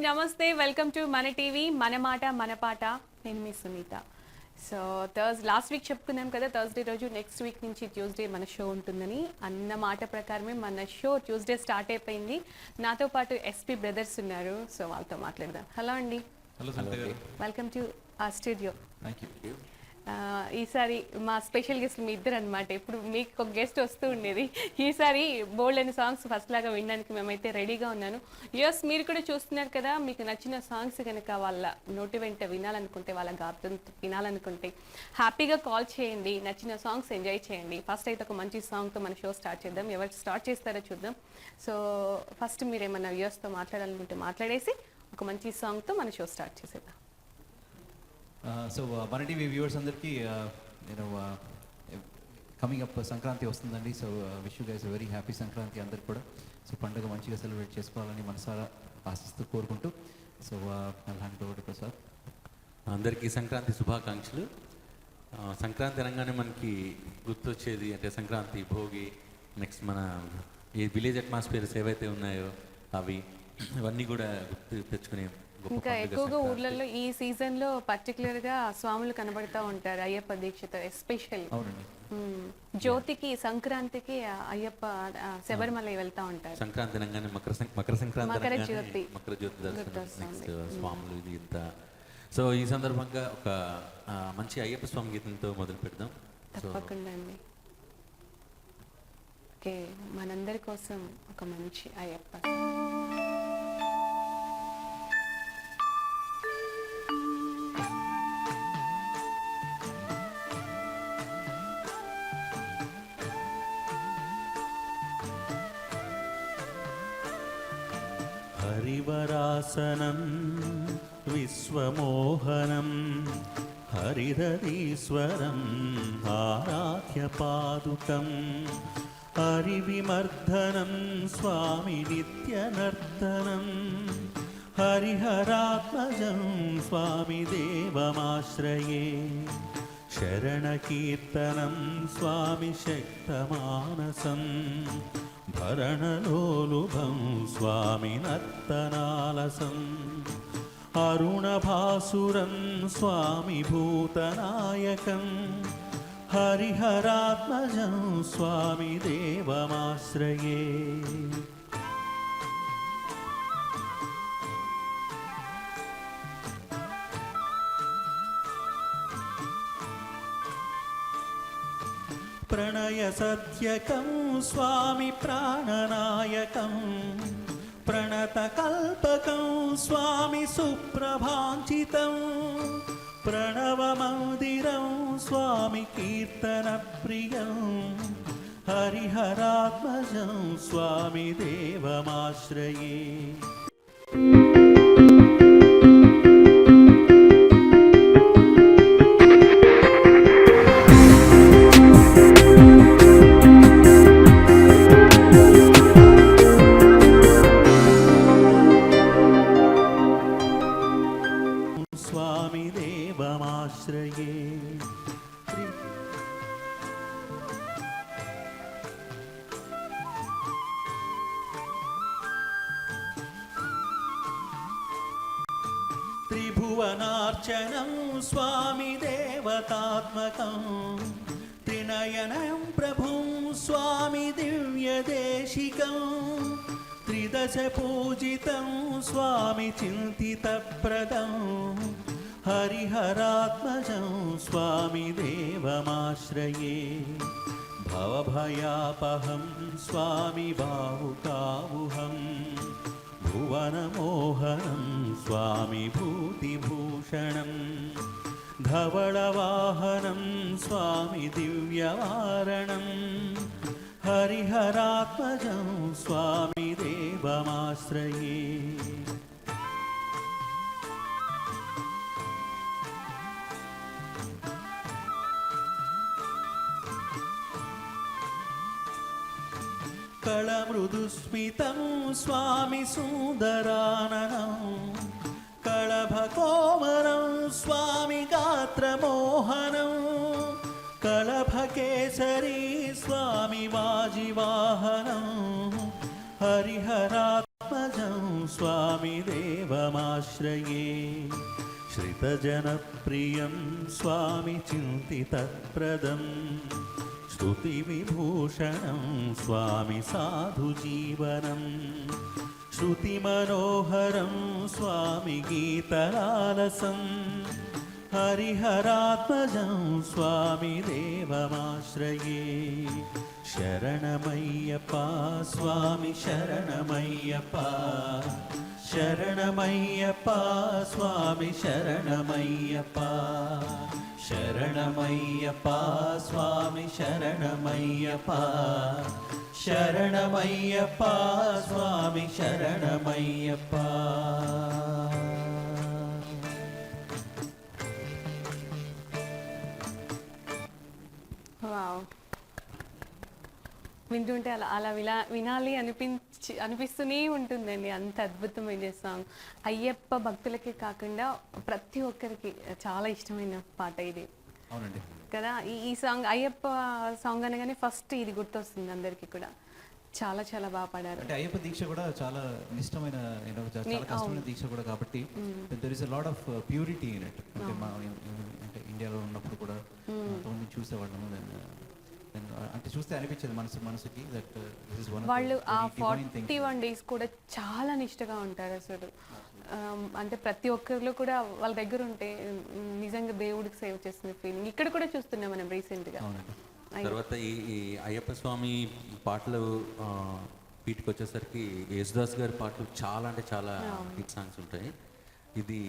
నమస్తే, welcome to మన TV మన మాట మన పాట. నేను మీ సునీత. సో లాస్ట్ వీక్ చెప్పుకున్నాం కదా, థర్స్డే రోజు నెక్స్ట్ వీక్ నుంచి ట్యూస్డే మన షో ఉంటుందని. అన్న మాట ప్రకారమే మన షో ట్యూస్డే స్టార్ట్ అయిపోయింది. నాతో పాటు ఎస్పీ బ్రదర్స్ ఉన్నారు, సో వాళ్ళతో మాట్లాడదాం. హలో అండి. వెల్కమ్ టు ఆ స్టూడియో. ఈసారి మా స్పెషల్ గెస్ట్ మీ ఇద్దరు అనమాట. ఇప్పుడు మీకు ఒక గెస్ట్ వస్తూ ఉండేది, ఈసారి బోల్డ్ అనే సాంగ్స్ ఫస్ట్ లాగా వినడానికి మేమైతే రెడీగా ఉన్నాను. యస్, మీరు కూడా చూస్తున్నారు కదా, మీకు నచ్చిన సాంగ్స్ కనుక వాళ్ళ నోటి వెంట వినాలనుకుంటే, వాళ్ళ గాత్రం వినాలనుకుంటే హ్యాపీగా కాల్ చేయండి, నచ్చిన సాంగ్స్ ఎంజాయ్ చేయండి. ఫస్ట్ అయితే ఒక మంచి సాంగ్తో మన షో స్టార్ట్ చేద్దాం. ఎవరు స్టార్ట్ చేస్తారో చూద్దాం. సో ఫస్ట్ మీరు ఏమన్నా వ్యూవర్స్తో మాట్లాడాలనుకుంటే మాట్లాడేసి ఒక మంచి సాంగ్తో మన షో స్టార్ట్ చేసేద్దాం. సో మన టీవీ వ్యూవర్స్ అందరికీ నేను కమింగ్ అప్ సంక్రాంతి వస్తుందండి. So wish you guys very happy Sankranti అందరికి కూడా. సో పండుగ మంచిగా సెలబ్రేట్ చేసుకోవాలని మనసారా ఆశిస్తూ కోరుకుంటూ, so hand over to Prasad. అందరికీ సంక్రాంతి శుభాకాంక్షలు. సంక్రాంతి అనగానే మనకి గుర్తొచ్చేది అంటే సంక్రాంతి, భోగి, నెక్స్ట్ మన ఈ విలేజ్ అట్మాస్ఫియర్స్ ఏవైతే ఉన్నాయో అవి ఇవన్నీ కూడా గుర్తు తెచ్చుకునే. ఇంకా ఎక్కువగా ఊర్లలో ఈ సీజన్ లో పర్టికులర్ గా స్వాములు కనబడతా ఉంటారు. అయ్యప్ప దీక్షతో ఎస్పెషల్ జ్యోతికి, సంక్రాంతికి అయ్యప్ప శబరిమల వెళ్తా ఉంటారు. సంక్రాంతి అనగానే మకర జ్యోతి నెక్స్ట్ స్వాములు ఇది ఇంత. సో ఈ సందర్భంగా ఒక మంచి అయ్యప్ప స్వామి గీతంతో మొదలు పెడదాం. తప్పకుండా అండి. ఓకే, మనందరి కోసం ఒక మంచి అయ్యప్ప. హరివరాసనం విశ్వమోహనం హరిహరీశ్వరం ఆరాధ్య పాదుకం హరివిమర్దనం స్వామి నిత్యనర్తనం హరిహరాత్మజం స్వామి దేవమాశ్రయే శరణకీర్తనం స్వామి శక్తమానసం భరణలోలుభం స్వామి నర్తనాలసం అరుణభాసురం స్వామి భూతనాయకం హరిహరాత్మజం స్వామి దేవమాశ్రయే. ప్రణయ సత్యకం స్వామి ప్రాణనాయకం ప్రణతకల్పకం స్వామి సుప్రభాంచితం ప్రణవమందిరం స్వామి కీర్తన ప్రియం హరిహరాత్మజం స్వామి దేవమాశ్రయే. త్రిభువనార్చనం స్వామి దేవతాత్మకం త్రినయనం ప్రభుం స్వామి దివ్యదేశికం త్రిదశ పూజితం స్వామి చింతితప్రదం హరిహరాత్మజం స్వామి దేవమాశ్రయే. భవభయాపహం స్వామి బాహుకావుహం భువనమోహనం స్వామి భూతిభూషణం ధవళవాహనం స్వామి దివ్యవారణం హరిహరాత్మజం స్వామి దేవమాశ్రయే. కళమృదుస్మితం స్వామి సుందరాననం కళభకోమరం స్వామి గాత్రమోహనం కళభకేసరీ స్వామి వాజివాహనం హరిహరాత్మజ श्रीरङ्गनाथध्वजं स्वामि देवमाश्रये श्रितजनप्रियं स्वामि चिन्तितप्रदं श्रुतिविभूषणं स्वामि साधुजीवनं श्रुतिमनोहरं स्वामि गीतलालसं हरिहरात्मजं स्वामि देवमाश्रये शरणमय्यप्पा स्वामि शरणमय्यप्पा शरणमय्यप्पा स्वामि शरणमय्यप्पा शरणमय्यप्पा स्वामि शरणमय्यप्पा शरणमय्यप्पा स्वामि शरणमय्यप्पा వావ్, వింటుంటే అలా అలా వినాలి అనిపిస్తూనే ఉంటుందండి. అంత అద్భుతమైన సాంగ్. అయ్యప్ప భక్తులకే కాకుండా ప్రతి ఒక్కరికి చాలా ఇష్టమైన పాట ఇది అవునండి. కదా. ఈ సాంగ్ అయ్యప్ప సాంగ్ అనగానే ఫస్ట్ ఇది గుర్తొస్తుంది అందరికీ కూడా. చాలా చాలా బాగా పాడారు. అంటే అయ్యప్ప దీక్ష కూడా చాలా నిష్టమైన చాలా కష్టమైన దీక్ష కూడా కాబట్టి there is a lot of purity in it. అంటే అంటే ఇండియాలో ఉన్నప్పుడు కూడా కొంతమంది చూసేవాళ్ళము. అంటే చూస్తే అనిపించేది మనసుకి దట్ దిస్ ఇస్ వన్ వాళ్ళు ఆ 41 days కూడా చాలా నిష్టగా ఉంటారు అసలు. అంటే ప్రతి ఒక్కరిలో కూడా వాళ్ళ దగ్గర ఉంటే నిజంగా దేవుడికి సేవ చేస్తున్న ఫీలింగ్ ఇక్కడ కూడా చూస్తున్నాం మనం రీసెంట్గా. తర్వాత ఈ అయ్యప్ప స్వామి పాటలు వీటికి వచ్చేసరికి యేసుదాస్ గారి పాటలు చాలా అంటే చాలా హిట్ సాంగ్స్ ఉంటాయి. ఇది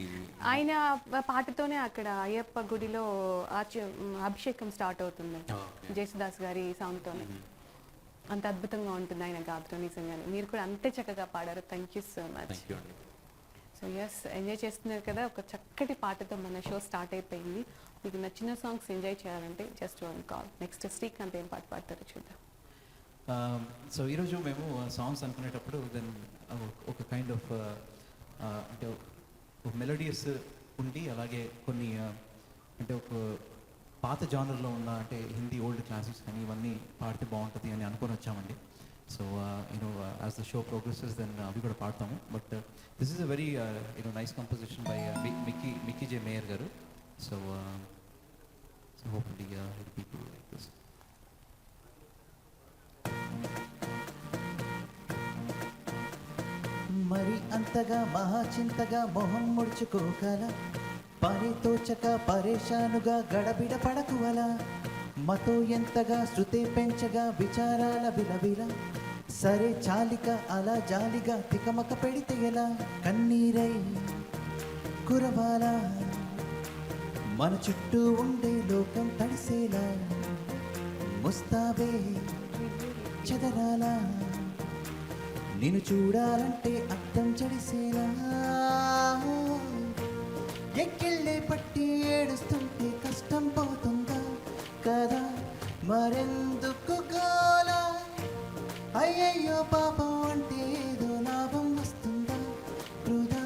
ఆయన పాటతోనే అక్కడ అయ్యప్ప గుడిలో అభిషేకం స్టార్ట్ అవుతుంది జేసుదాస్ గారి సాంగ్తోనే. అంత అద్భుతంగా ఉంటుంది ఆయన గాత్రం నిజంగానే. మీరు కూడా అంతే చక్కగా పాడారు. Thank you so much. So yes, enjoy చేస్తున్నారు కదా. ఒక చక్కటి పాటతో మన షో స్టార్ట్ అయిపోయింది. మీకు నచ్చిన సాంగ్స్ ఎంజాయ్ చేయాలంటే just one call. Next Srikanth ఏం పాట పాడతారో చూద్దాం. సో ఈరోజు మేము సాంగ్స్ అనుకునేటప్పుడు దెన్ ఒక కైండ్ ఆఫ్ అంటే ఒక మెలోడియస్ ఉండి అలాగే కొన్ని అంటే ఒక పాత జానర్లో ఉన్న అంటే హిందీ ఓల్డ్ క్లాసిక్స్ కానీ ఇవన్నీ పాడితే బాగుంటుంది అని అనుకొని వచ్చామండి. So you know as the show progresses then అవి కూడా పాడతాము. But this is a very you know nice composition by Mickey J Meyer గారు. So hopefully people like this. మరి అంతగా మహాచింతగా మొహం ముడుచుకోగల పని తోచక పరేషానుగా గడబిడ పడకువల మతో ఎంతగా శృతే పెంచగా విచారాల విలవిల సరే చాలిక అలా జాలిగా తికమక పెడితే ఎలా కన్నీరై కురవాల మన చుట్టూ ఉండే లోకం తడిసేలా ముస్తాబే చెదరాలా నిన్ను చూడాలంటే అర్థం చెడిసేలా ఎక్కిళ్ళే పట్టి ఏడుస్తుంటే కష్టం పోతుందా కదా మరెందుకు గోల అయ్యయ్యో పాపం అంటే ఏదో లాభం వస్తుందా వృధా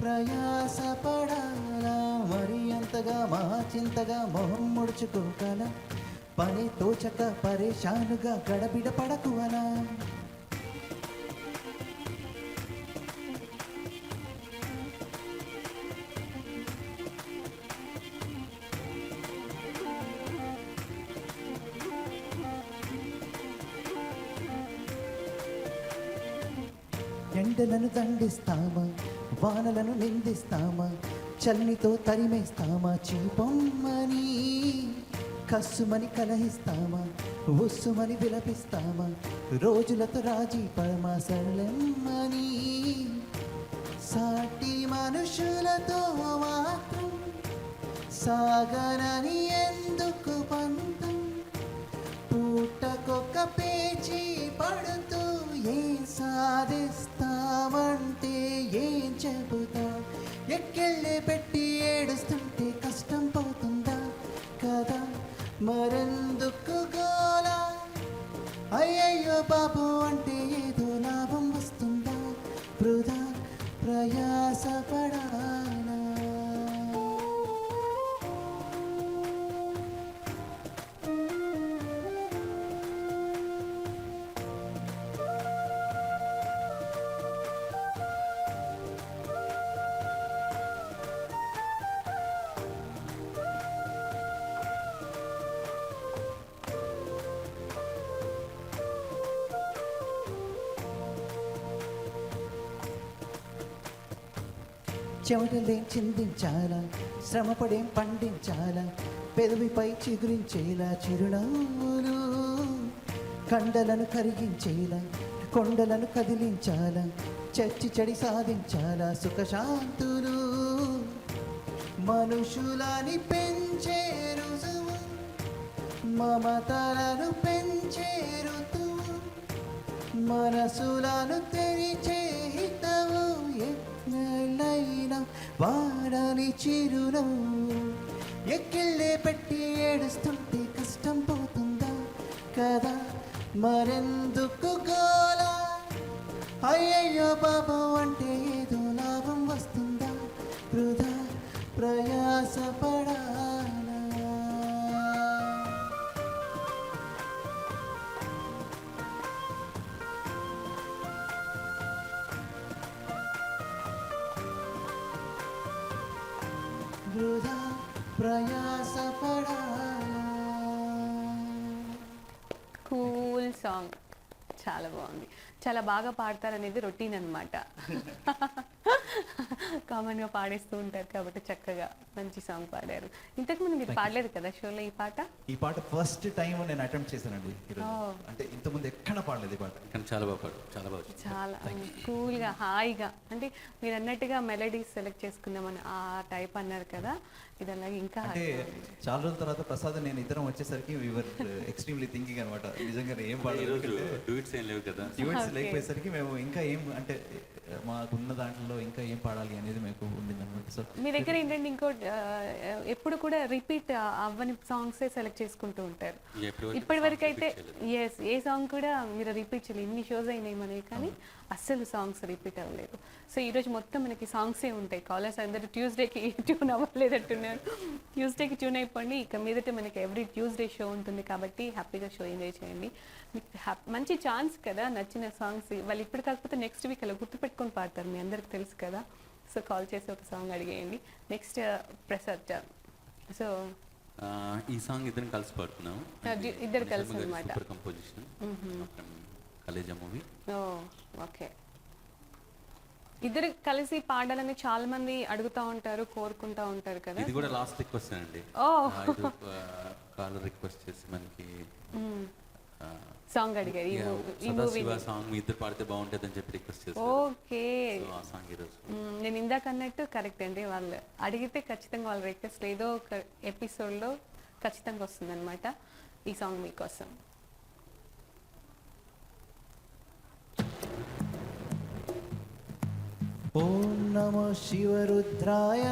ప్రయాస పడాలా మరి అంతగా మహాచింతగా మొహం ముడుచుకోగల పని తోచక పరేషానుగా గడబిడ పడకువలా ఎండలను దండిస్తామా వానలను నిందిస్తామా చల్లితో తరిమేస్తామా చీపొమ్మని కస్సుమని కలహిస్తామా ఉస్సుమని విలపిస్తామా రోజులతో రాజీ పరమా సరళమ్మని సాటి మనుషులతో మాత్రం సాగనని ఎందుకు పంతం పూటకొక పేచీ పడుతూ ఏం సాధిస్తామంటే ఏం చెబుతాం ఎక్కెళ్ళే పెట్టి ఏడుస్తుంటే కష్టం పోతుందా కదా మరెందుకు గోలా అయ్యయ్యో పాపం అంటే ఏదో లాభం వస్తుందా వృధా ప్రయాస పడాలా చెమటలేం చిందించాలా, శ్రమపడేం పండించాలా, పెదవిపై చిగురించేలా చిరునవ్వులు, కండలను కరిగించేలా, కొండలను కదిలించాలా, చచ్చి చెడి సాధించాలా, సుఖశాంతులు, మనుషులని పెంచే రుజువు, మమతలను పెంచే ఋతువు, మనసులను తెరిచే హితవు, ఎన్నెలైనా వాడని చిరునవ్వు, ఎక్కిళ్ళే పెట్టి ఏడుస్తుంటే కష్టం పోతుందా కదా, మరెందుకు గోలా, అయ్యయ్యో బాబు అంటే ఏదో లాభం వస్తుందా, వృధా ప్రయాసపడాలా. వృధా ప్రయాసపడాలా. కూల్ సాంగ్, చాలా బాగుంది. చాలా బాగా పాడతారనేది రొటీన్ అనమాట. కామన్గా పాడేస్తూ ఉంటారు కాబట్టి చక్కగా మంచి సాంగ్ పాడారు. ఇంతకుముందు మీరు పాడలేదు కదా షోలో ఈ పాట? ఈ పాట ఫస్ట్ టైం నేను అటెంప్ట్ చేశానండి ఈరోజు. Oh. అంటే ఇంతకుముందు ఎక్కడ పాడలేదు ఈ పాట. కానీ చాలా బాగా పాడు, చాలా బాగా వచ్చింది. చాలా కూల్గా హాయిగా, అంటే మీరు అన్నట్టుగా మెలడీస్ సెలెక్ట్ చేసుకున్నామని ఆ టైప్ అన్నారు కదా, ఇది అలాగే ఇంకా అంటే హాయిగా ఉంది. చాలా రోజుల తర్వాత ప్రసాద్ నేను ఇద్దరం వచ్చేసరికి వీవర్ ఎక్స్ట్రీమ్లీ థింకింగ్ అనమాట. నిజంగా ఏం ఈరోజు పాడలేదు, డూయిట్స్ ఏం లేవు కదా. Events Okay. లేకపోయేసరికి మేము ఇంకా ఏం అంటే మాకున్న దాంట్లో ఇంకా ఏం పాడాలి అనేది మీకు ఉండింది అనమాట. సో మీ దగ్గర ఏంటంటే ఇంకో ఎప్పుడు కూడా రిపీట్ అవ్వని సాంగ్సే సెలెక్ట్ చేసుకుంటూ ఉంటారు. ఇప్పటి వరకు అయితే ఎస్, ఏ సాంగ్ కూడా మీరు రిపీట్ చేయలేదు. ఇన్ని షోస్ అయినాయి మనకి కానీ అస్సలు సాంగ్స్ రిపీట్ అవ్వలేదు. సో ఈరోజు మొత్తం మనకి సాంగ్సే ఉంటాయి. కాలర్స్ అందరూ ట్యూస్డేకి ట్యూన్ అవ్వలేదంటున్నారు. ట్యూస్డేకి ట్యూన్ అయిపోండి. ఇక మీదట మనకి ఎవ్రీ ట్యూస్డే షో ఉంటుంది కాబట్టి హ్యాపీగా షో ఎంజాయ్ చేయండి. మీకు మంచి ఛాన్స్ కదా, నచ్చిన సాంగ్స్ వాళ్ళు ఇప్పుడు కాకపోతే నెక్స్ట్ వీక్ అలా గుర్తుపెట్టుకొని పాడతారు, మీ అందరికి తెలుసు కదా. సో కాల్ చేసి ఒక సాంగ్ అడిగేయండి. నెక్స్ట్ ప్రసాద్. సో ఈ సాంగ్ ఇద్దరం కలిసి పాడుతున్నాం. ఇద్దరు కలిసి అన్నమాట. Super composition, Khaleja movie. Oh okay. ఇద్దరు కలిసి పాడాలని చాలా మంది అడుగుతా ఉంటారు, కోరుకుంటా ఉంటారు కదా. ఇది కూడా లాస్ట్ రిక్వెస్ట్ అండి. ఓ కాలర్ రిక్వెస్ట్ చేసి మనకి సాంగ్ అడిగారు ఈ మూవీ. సాంగ్ మీ ఇద్దరు పాడితే బాగుంటుంది అని చెప్పి రిక్వెస్ట్ చేస్తారు. ఓకే, ఆ సాంగ్ ఈరోజు నేను ఇందాక అన్నట్టు కరెక్ట్ అండి. వాళ్ళు అడిగితే ఖచ్చితంగా వాళ్ళ రిక్వెస్ట్ ఏదో ఒక ఎపిసోడ్లో ఖచ్చితంగా వస్తుందన్నమాట. ఈ సాంగ్ మీకోసం. ఓం నమో శివరుద్రాయ,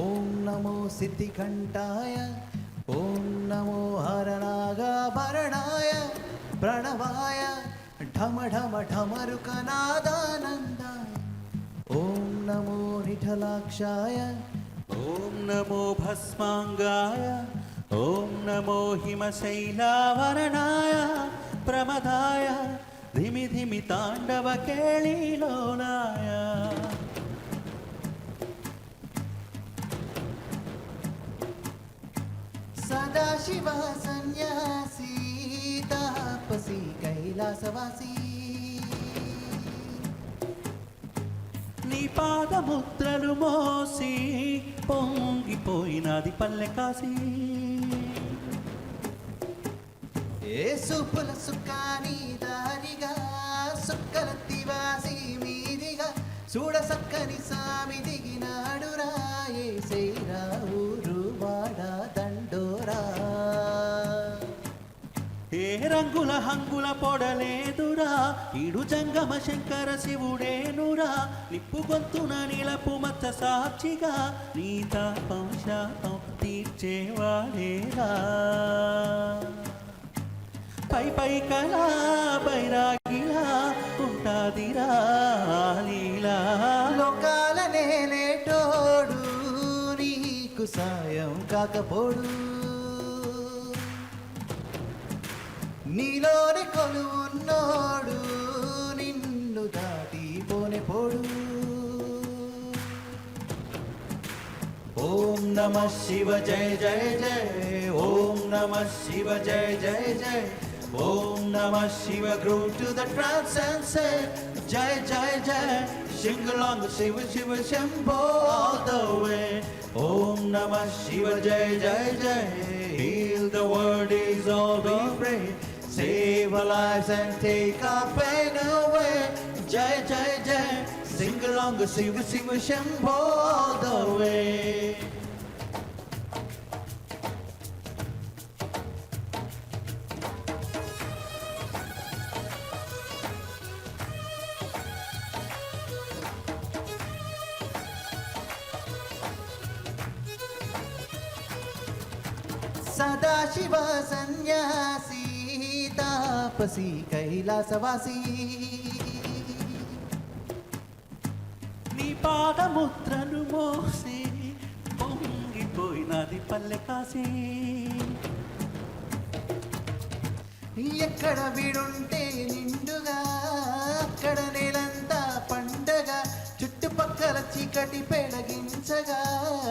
ఓం నమో సిద్ధికంఠాయ, ఓం నమో హరనాగాభరణాయ, ప్రణవాయ ఢమ ఢమ ఢమరుకనాదానందాయ, ఓం నమో నిఠలాక్షాయ, ఓం నమో భస్మాంగాయ, ఓం నమో హిమశైలావరణాయ, ప్రమదాయ ధిమి ధిమి తాండవ కేళీలోలాయ. సదాశివ సన్యాసి తాపసి కైలాసవాసి, నీ పాదముద్రలు మోసి పొంగిపోయినది పల్లె కాసి. ఏ సుపుల సుఖాని దారిగా సుక్కల తివాసి మీదిగా చూడ సక్కని సామి దిగినాడురా, ఏ సైరా ఊరు వాడ దండోరా. ఏ రంగుల హంగుల పొడలేదురా, ఇడు జంగమ శంకర శివుడేనురా. నిప్పు గొంతున నిలపు మచ్చ సాక్షిగా నీ తాపం శాపం తీర్చేవాడేరా. పై పై కళా బైరాగిలా ఉంటాదిరా లీలా. లోకాల నేలేటోడు నీకు సాయం కాకపోడు, నీలోని కొలువున్నోడు నిన్ను దాటి పోనే పోడు. ఓం నమ శివ జయ జయ జయ, ఓం నమ శివ జయ జయ జయ, Om Namah Shiva, groove to the trance and say Jai Jai Jai. Sing along the Shiva Shiva Shambho all the way. Om Namah Shiva, Jai Jai Jai. Heal the world is all we pray. Save our lives and take our pain away. Jai Jai Jai. Sing along the Shiva Shiva Shambho all the way. Sadashiva సన్యాసి తాపసి కైలాసవాసి నీ పాదముద్రను మోసి పొంగిపోయినది పల్లె కాసి. ఎక్కడ వీడుంటే నిండుగా అక్కడ నేలంతా పండగ చుట్టుపక్కల చీకటి పెడగించగా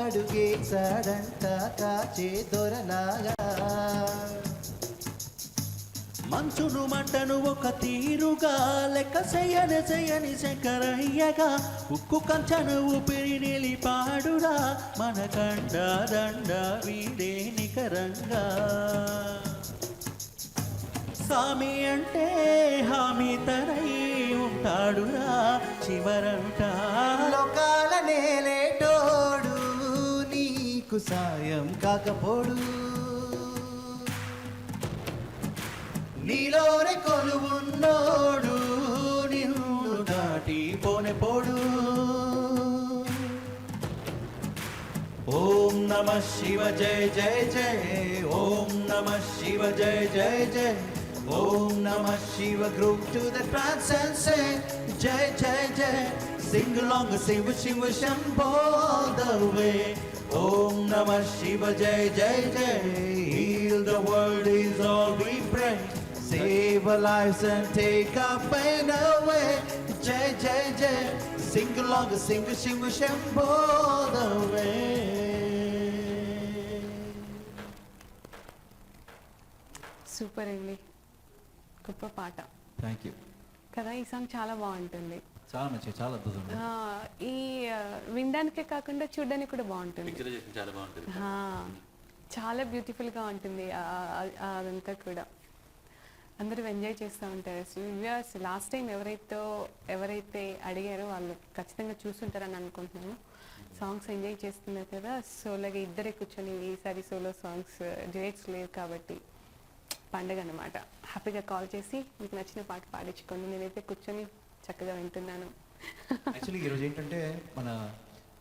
అడుగేశాడంట కాచే దొరలాగా. మంచును మంటను ఒక తీరుగా లెక్క చేయని శంకరయ్యగా ఉక్కు కంచను ఊపిరి నిలిపాడురా మన కండ దండ వీడే నికరంగా. స్వామి అంటే హామీ తరై ఉంటాడురా చివరంట. లోకాల నేలేటోడు నీకు సాయం కాకపోడు నీలోనే కొలువున్నోడు నిన్ను దాటి పోడు. ఓం నమః శివ జయ జయ జయ. ఓం నమః శివ జయ జయ జయ. Om Namah Shiva, groove to the trance and say Jai Jai Jai. Sing along, Shiva Shiva Shambho all the way. Om Namah Shiva Jai Jai Jai. Heal the world is all we pray. Save our lives and take our pain away. Jai Jai Jai. Sing along, Shiva Shiva Shambho all the way. Super అండి, గొప్ప పాట thank you. కదా. ఈ song చాలా బాగుంటుంది. చాలా మంచిగా, చాలా అద్భుతం. ఈ వినడానికే కాకుండా చూడడానికి కూడా బాగుంటుంది. పిక్చరైజేషన్ చాలా బాగుంటుంది. చాలా బ్యూటిఫుల్గా ఉంటుంది అదంతా కూడా. అందరూ ఎంజాయ్ చేస్తూ ఉంటారు. వ్యూవర్స్ లాస్ట్ టైం ఎవరైతే అడిగారో వాళ్ళు ఖచ్చితంగా చూస్తుంటారని అనుకుంటున్నాను. సాంగ్స్ ఎంజాయ్ చేస్తున్నారు కదా. సోలోగా ఇద్దరే కూర్చొని, ఈసారి సోలో సాంగ్స్ డ్యూయెట్స్ లేవు కాబట్టి పండగ అనమాట. హ్యాపీగా కాల్ చేసి మీకు నచ్చిన పాట పాడించుకోండి. నేనైతే కూర్చొని చక్కగా వింటున్నాను. యాక్చువల్లీ ఈరోజు ఏంటంటే మన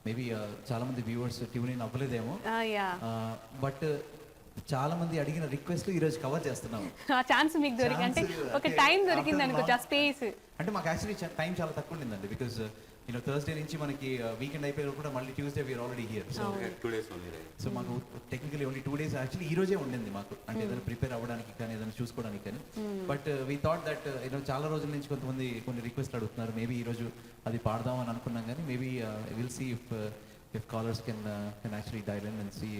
మేబీ చాలా మంది వ్యూవర్స్ ట్యూన్ ఇన్ అవ్వలేదేమో, యా, బట్ చాలా మంది అడిగిన రిక్వెస్ట్ ఈరోజు కవర్ చేస్తున్నాము. ఆ ఛాన్స్ మీకు దొరికి అంటే ఒక టైం దొరికింది అనుకోవచ్చు, ఆ స్పేస్. అంటే మాకు యాక్చువల్లీ టైం చాలా తక్కువ ఉండిందండి. బికాజ్ యూనో థర్స్డే నుంచి మనకి వీకెండ్ అయిపోయి కూడా మళ్ళీ Tuesday we're already here. So 2 days only, right? So మాకు టెక్నికలీ ఓన్లీ 2 days యాక్చువల్లీ ఈ రోజే ఉండింది మాకు, అంటే ఏదైనా ప్రిపేర్ అవ్వడానికి కానీ ఏదైనా చూసుకోవడానికి కానీ. But we thought that you know చాలా రోజుల నుంచి కొంతమంది కొన్ని రిక్వెస్ట్ అడుగుతున్నారు. మేబీ ఈ రోజు అది పాడదాం అని అనుకున్నాం, కానీ maybe will see if callers can actually dial in and see,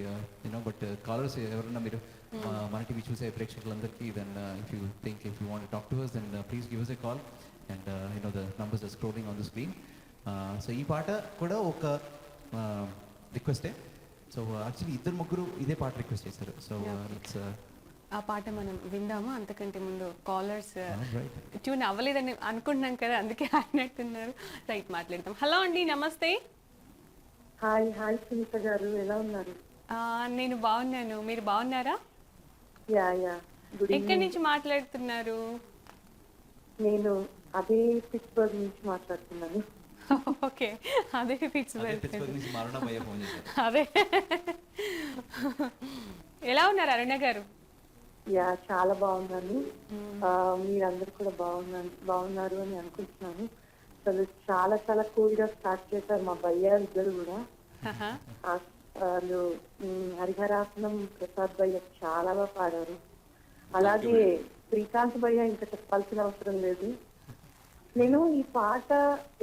but callers ఎవరన్నా మీరు మన టీవీ చూసే ప్రేక్షకులందరికీ, then if you want to talk to us, then please give us a call, and the numbers are scrolling on the screen. So ఈ పాట కూడా ఒక రిక్వెస్టే. So actually ఇద్దరు ముగ్గురు ఇదే పాట రిక్వెస్ట్ చేశారు. సో ఇట్స్ ఆ పాట మనం విందాము. అంతకంటే ముందు కాలర్స్ రైట్. ట్యూన్ అవ్వలేదని అనుకుంటున్నాం కదా, అందుకే ఆడినట్టున్నారు. రైట్, మాట్లాడతాం. హలో అండి, నమస్తే. హాయ్ సునీత గారు, ఎలా ఉన్నారు? నేను బాగున్నాను, మీరు బాగున్నారా? యా గుడ్ ఎక్కడి నుంచి మాట్లాడుతున్నారు? నేను అదే పిట్స్బర్గ్ నుంచి మాట్లాడుతున్నాను. ఓకే, అదే పిట్స్బర్గ్ నుంచి మరణం అయ్యే ఫోన్ చేశారు. అదే. ఎలా ఉన్నారు అరుణ గారు? యా, చాలా బాగున్నాను. మీరందరూ కూడా బాగున్నారు అని అనుకుంటున్నాను. అసలు చాలా చాలా కూల్ గా స్టార్ట్ చేశారు మా భయ్య ఇద్దరు కూడా. వాళ్ళు హరిహరాసనం ప్రసాద్ భయ్య చాలా బాగా పాడారు. అలాగే శ్రీకాంత్ భయ్య ఇంకా చెప్పాల్సిన అవసరం లేదు. నేను ఈ పాట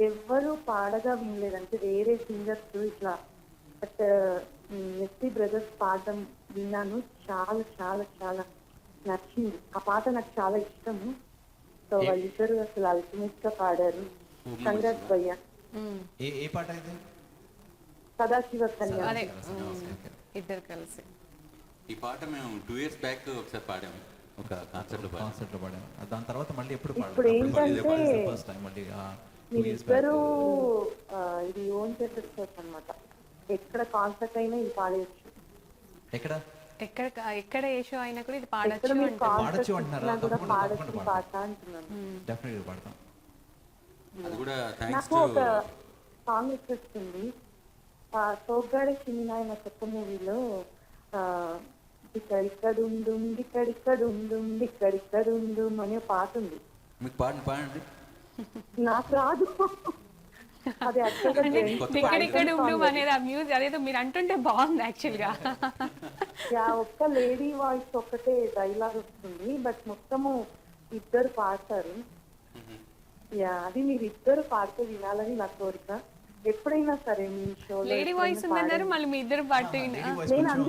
ఎవ్వరూ పాడగా వినలేదంటే వేరే సింగర్స్ ఇట్లా, బట్ ఎస్పీ బ్రదర్స్ పాడడం విన్నాను. చాలా చాలా చాలా నచ్చింది. ఆ పాట నాకు చాలా ఇష్టము. సో వాళ్ళిద్దరు అసలు అల్టిమేట్ గా పాడారు. కంగ్రాట్స్ భయ్య. ఏ పాట అయితే సదాశివ కన్య. అదే ఇద్దరు కలిసి ఈ పాట మేము 2 years బ్యాక్ ఒకసారి పాడాము, ఒక కాన్సర్ట్లో పాడాము. కాన్సర్ట్లో పాడాను. దాని తర్వాత మళ్ళీ ఎప్పుడు ఇప్పుడు ఏంటంటే ఫస్ట్ టైం మళ్ళీ 2 years back. మీరిద్దరు ఇది ఓన్ చేసేసుకోవచ్చు అనమాట. ఎక్కడ కాన్సర్ట్ అయినా ఇది పాడేయచ్చు. ఎక్కడ ఎక్కడ ఏ షో అయినా కూడా ఇది ఎక్కడ పాడొచ్చు మీరు అంటారు. కాన్సర్ట్ పాడొచ్చు అంటున్నారా? కూడా తప్పకుండా, పాడచ్చు తప్పకుండా పాట అంటున్నాను. డెఫినెట్గా పాడతాం. అది కూడా థ్యాంక్స్ నాకు టు ఒక సాంగ్ వచ్చేస్తుంది. సోగ్గాడే చిన్నాయన కొత్త మూవీలో ఇక్కడిక్కడుండుం ఇక్కడిక్కడుండుం ఇక్కడిక్కడుండుం అనే పాట ఉంది. మీకు పాడండి. నాకు రాదు. అది అంటే ఇక్కడ ఉండు అనేది ఆ మ్యూజిక్ అదేదో మీరు అంటుంటే బాగుంది యాక్చువల్ గా. ఒక్క లేడీ వాయిస్ ఒక్కటే డైలాగ్ వస్తుంది, బట్ మొత్తము ఇద్దరు పాడతారు. అది మీరు ఇద్దరు పాడితే వినాలని నా కోరిక. ఎప్పుడైనా సరే మీ షో లేడీ వాయిస్ ఉందన్నారు, మళ్ళీ మీ ఇద్దరు పాడితే నేను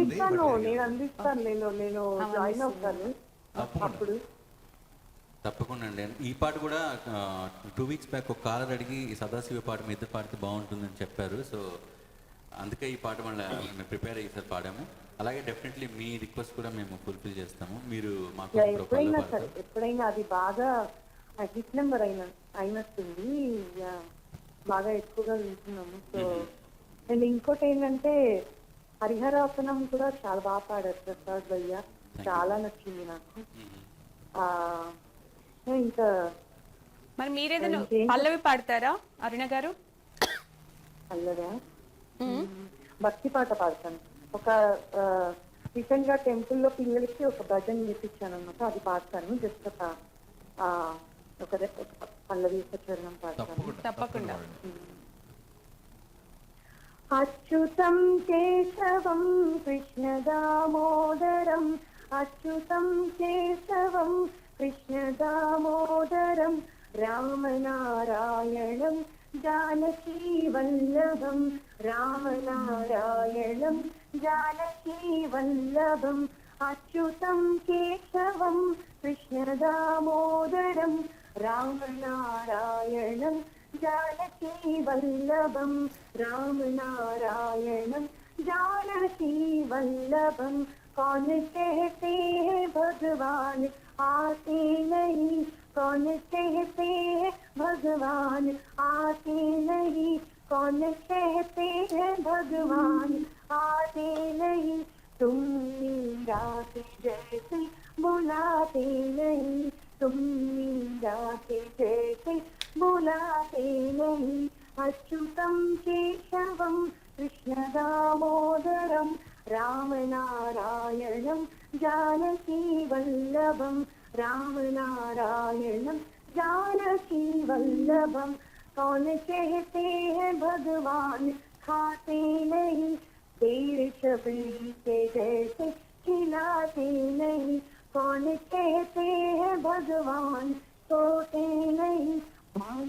అందిస్తాను నేను జాయిన్ అవుతాను అప్పుడు. తప్పకుండా అండి. ఈ పాట కూడా 2 weeks బ్యాక్ ఒక కాలర్ అడిగి ఈ సదాశివ పాట మీ ఇద్దరు పాడితే బాగుంటుందని చెప్పారు. సో అందుకే ఈ పాట మళ్ళీ మేము ప్రిపేర్ అయ్యి సార్ పాడాము. అలాగే డెఫినెట్లీ మీ రిక్వెస్ట్ కూడా మేము ఫుల్ఫిల్ చేస్తాము. మీరు మాకు ఎప్పుడైనా అది బాగా హిట్ నెంబర్ అయినట్టుంది. బాగా ఎక్కువగా వింటున్నాము. సో అండ్ ఇంకోటి ఏంటంటే హరిహరాసనం కూడా చాలా బాగా పాడారు ప్రసాద్ భయ్య. చాలా నచ్చింది నాకు. ఇంకా మరి మీరేదైనా పల్లవి పాడతారా అరుణ గారు? అల్లదా భక్తి పాట పాడతాను. ఒక రీసెంట్ గా టెంపుల్ లో పిల్లలకి ఒక భజన నేర్పించాను అన్నమాట. అది పాడతాను. జస్ట్ ఒక పల్లవి చరణం పాడతాను. తప్పకుండా. అచ్యుతం కేశవం కృష్ణ దామోదరం అచ్యుతం కేశవం కృష్ణ దామోదరం రామనారాయణం జానకీ వల్లభం రామనారాయణం జానకీ వల్లభం అచ్యుతం కేశవం కృష్ణ దామోదరం రామనారాయణం जानकी वल्लभं रामनारायणं जानकी वल्लभं कौन कहते हैं भगवान आते नहीं कौन कहते हैं भगवान आते नहीं कौन कहते हैं भगवान आते नहीं तुम मीरा के जैसे बुलाते नहीं तुम मीरा के जैसे बुलाते नहीं अच्युतं केशवं कृष्ण दामोदरं रामनारायणं जानकी वल्लभं रामनारायणं जानकी वल्लभं कौन कहते हैं भगवान खाते नहीं देर शबरी के जैसे खिलाते नहीं कौन कहते हैं भगवान सोते नहीं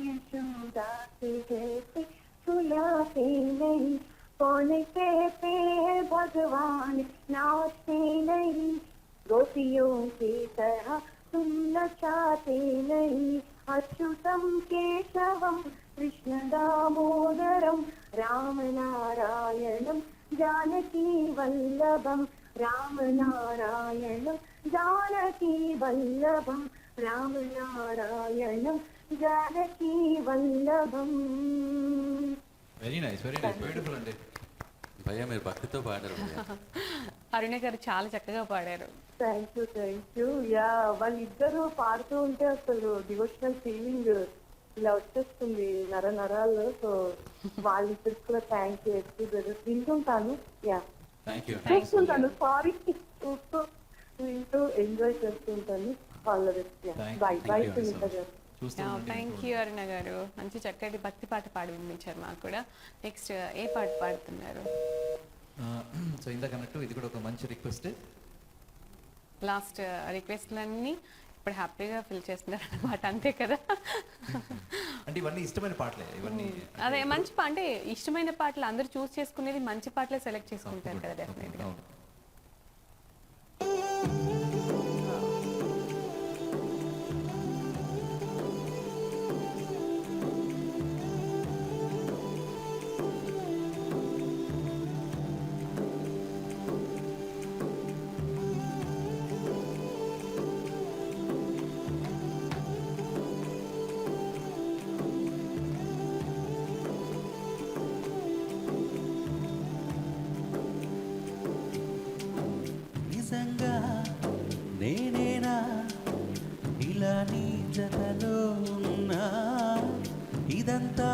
यशोदा के जैसे सुलाते नहीं कौन कहते हैं भगवान नाचते नहीं गोपियों की तरह तुम नचाते नहीं अच्युतं केशवं कृष्ण दामोदरं रामनारायणं जानकी वल्लभं रामनारायणं जानकी वल्लभं रामनारायणं जानकी वल्लभं. వెరీ నైస్ బ్యూటిఫుల్ అండి. భయ్యా మీరు భక్తితో పాడారు. అరుణ గారు చాలా చక్కగా పాడారు. Thank you. యా వాళ్ళిద్దరూ పాడుతూ ఉంటే అసలు డివోషనల్ ఫీలింగ్ ఇలా వచ్చేస్తుంది నరాల్లో. సో వాళ్ళిద్దరికి కూడా థ్యాంక్ యూ. వింటుంటాను. యా చూస్తుంటాను. సారీ వింటూ ఎంజాయ్ చేస్తుంటాను. All the best. Bye bye Sunitha garu. Thank you అరుణ గారు. మంచి చక్కటి భక్తి పాట పాడి వినిపించారు మాకు కూడా. నెక్స్ట్ ఏ పాట పాడుతున్నారు? సో ఇందాక అన్నట్టు ఇది కూడా ఒక మంచి రిక్వెస్ట్. లాస్ట్ రిక్వెస్ట్లన్నీ ఇప్పుడు హ్యాపీగా ఫిల్ చేస్తున్నారు అనమాట. అంతే కదా? అంటే ఇవన్నీ ఇష్టమైన పాటలే ఇవన్నీ. అదే మంచి అంటే ఇష్టమైన పాటలు అందరూ చూస్ చేసుకునేది మంచి పాటలే సెలెక్ట్ చేసుకుంటారు కదా డెఫినెట్గా. ఇదంతా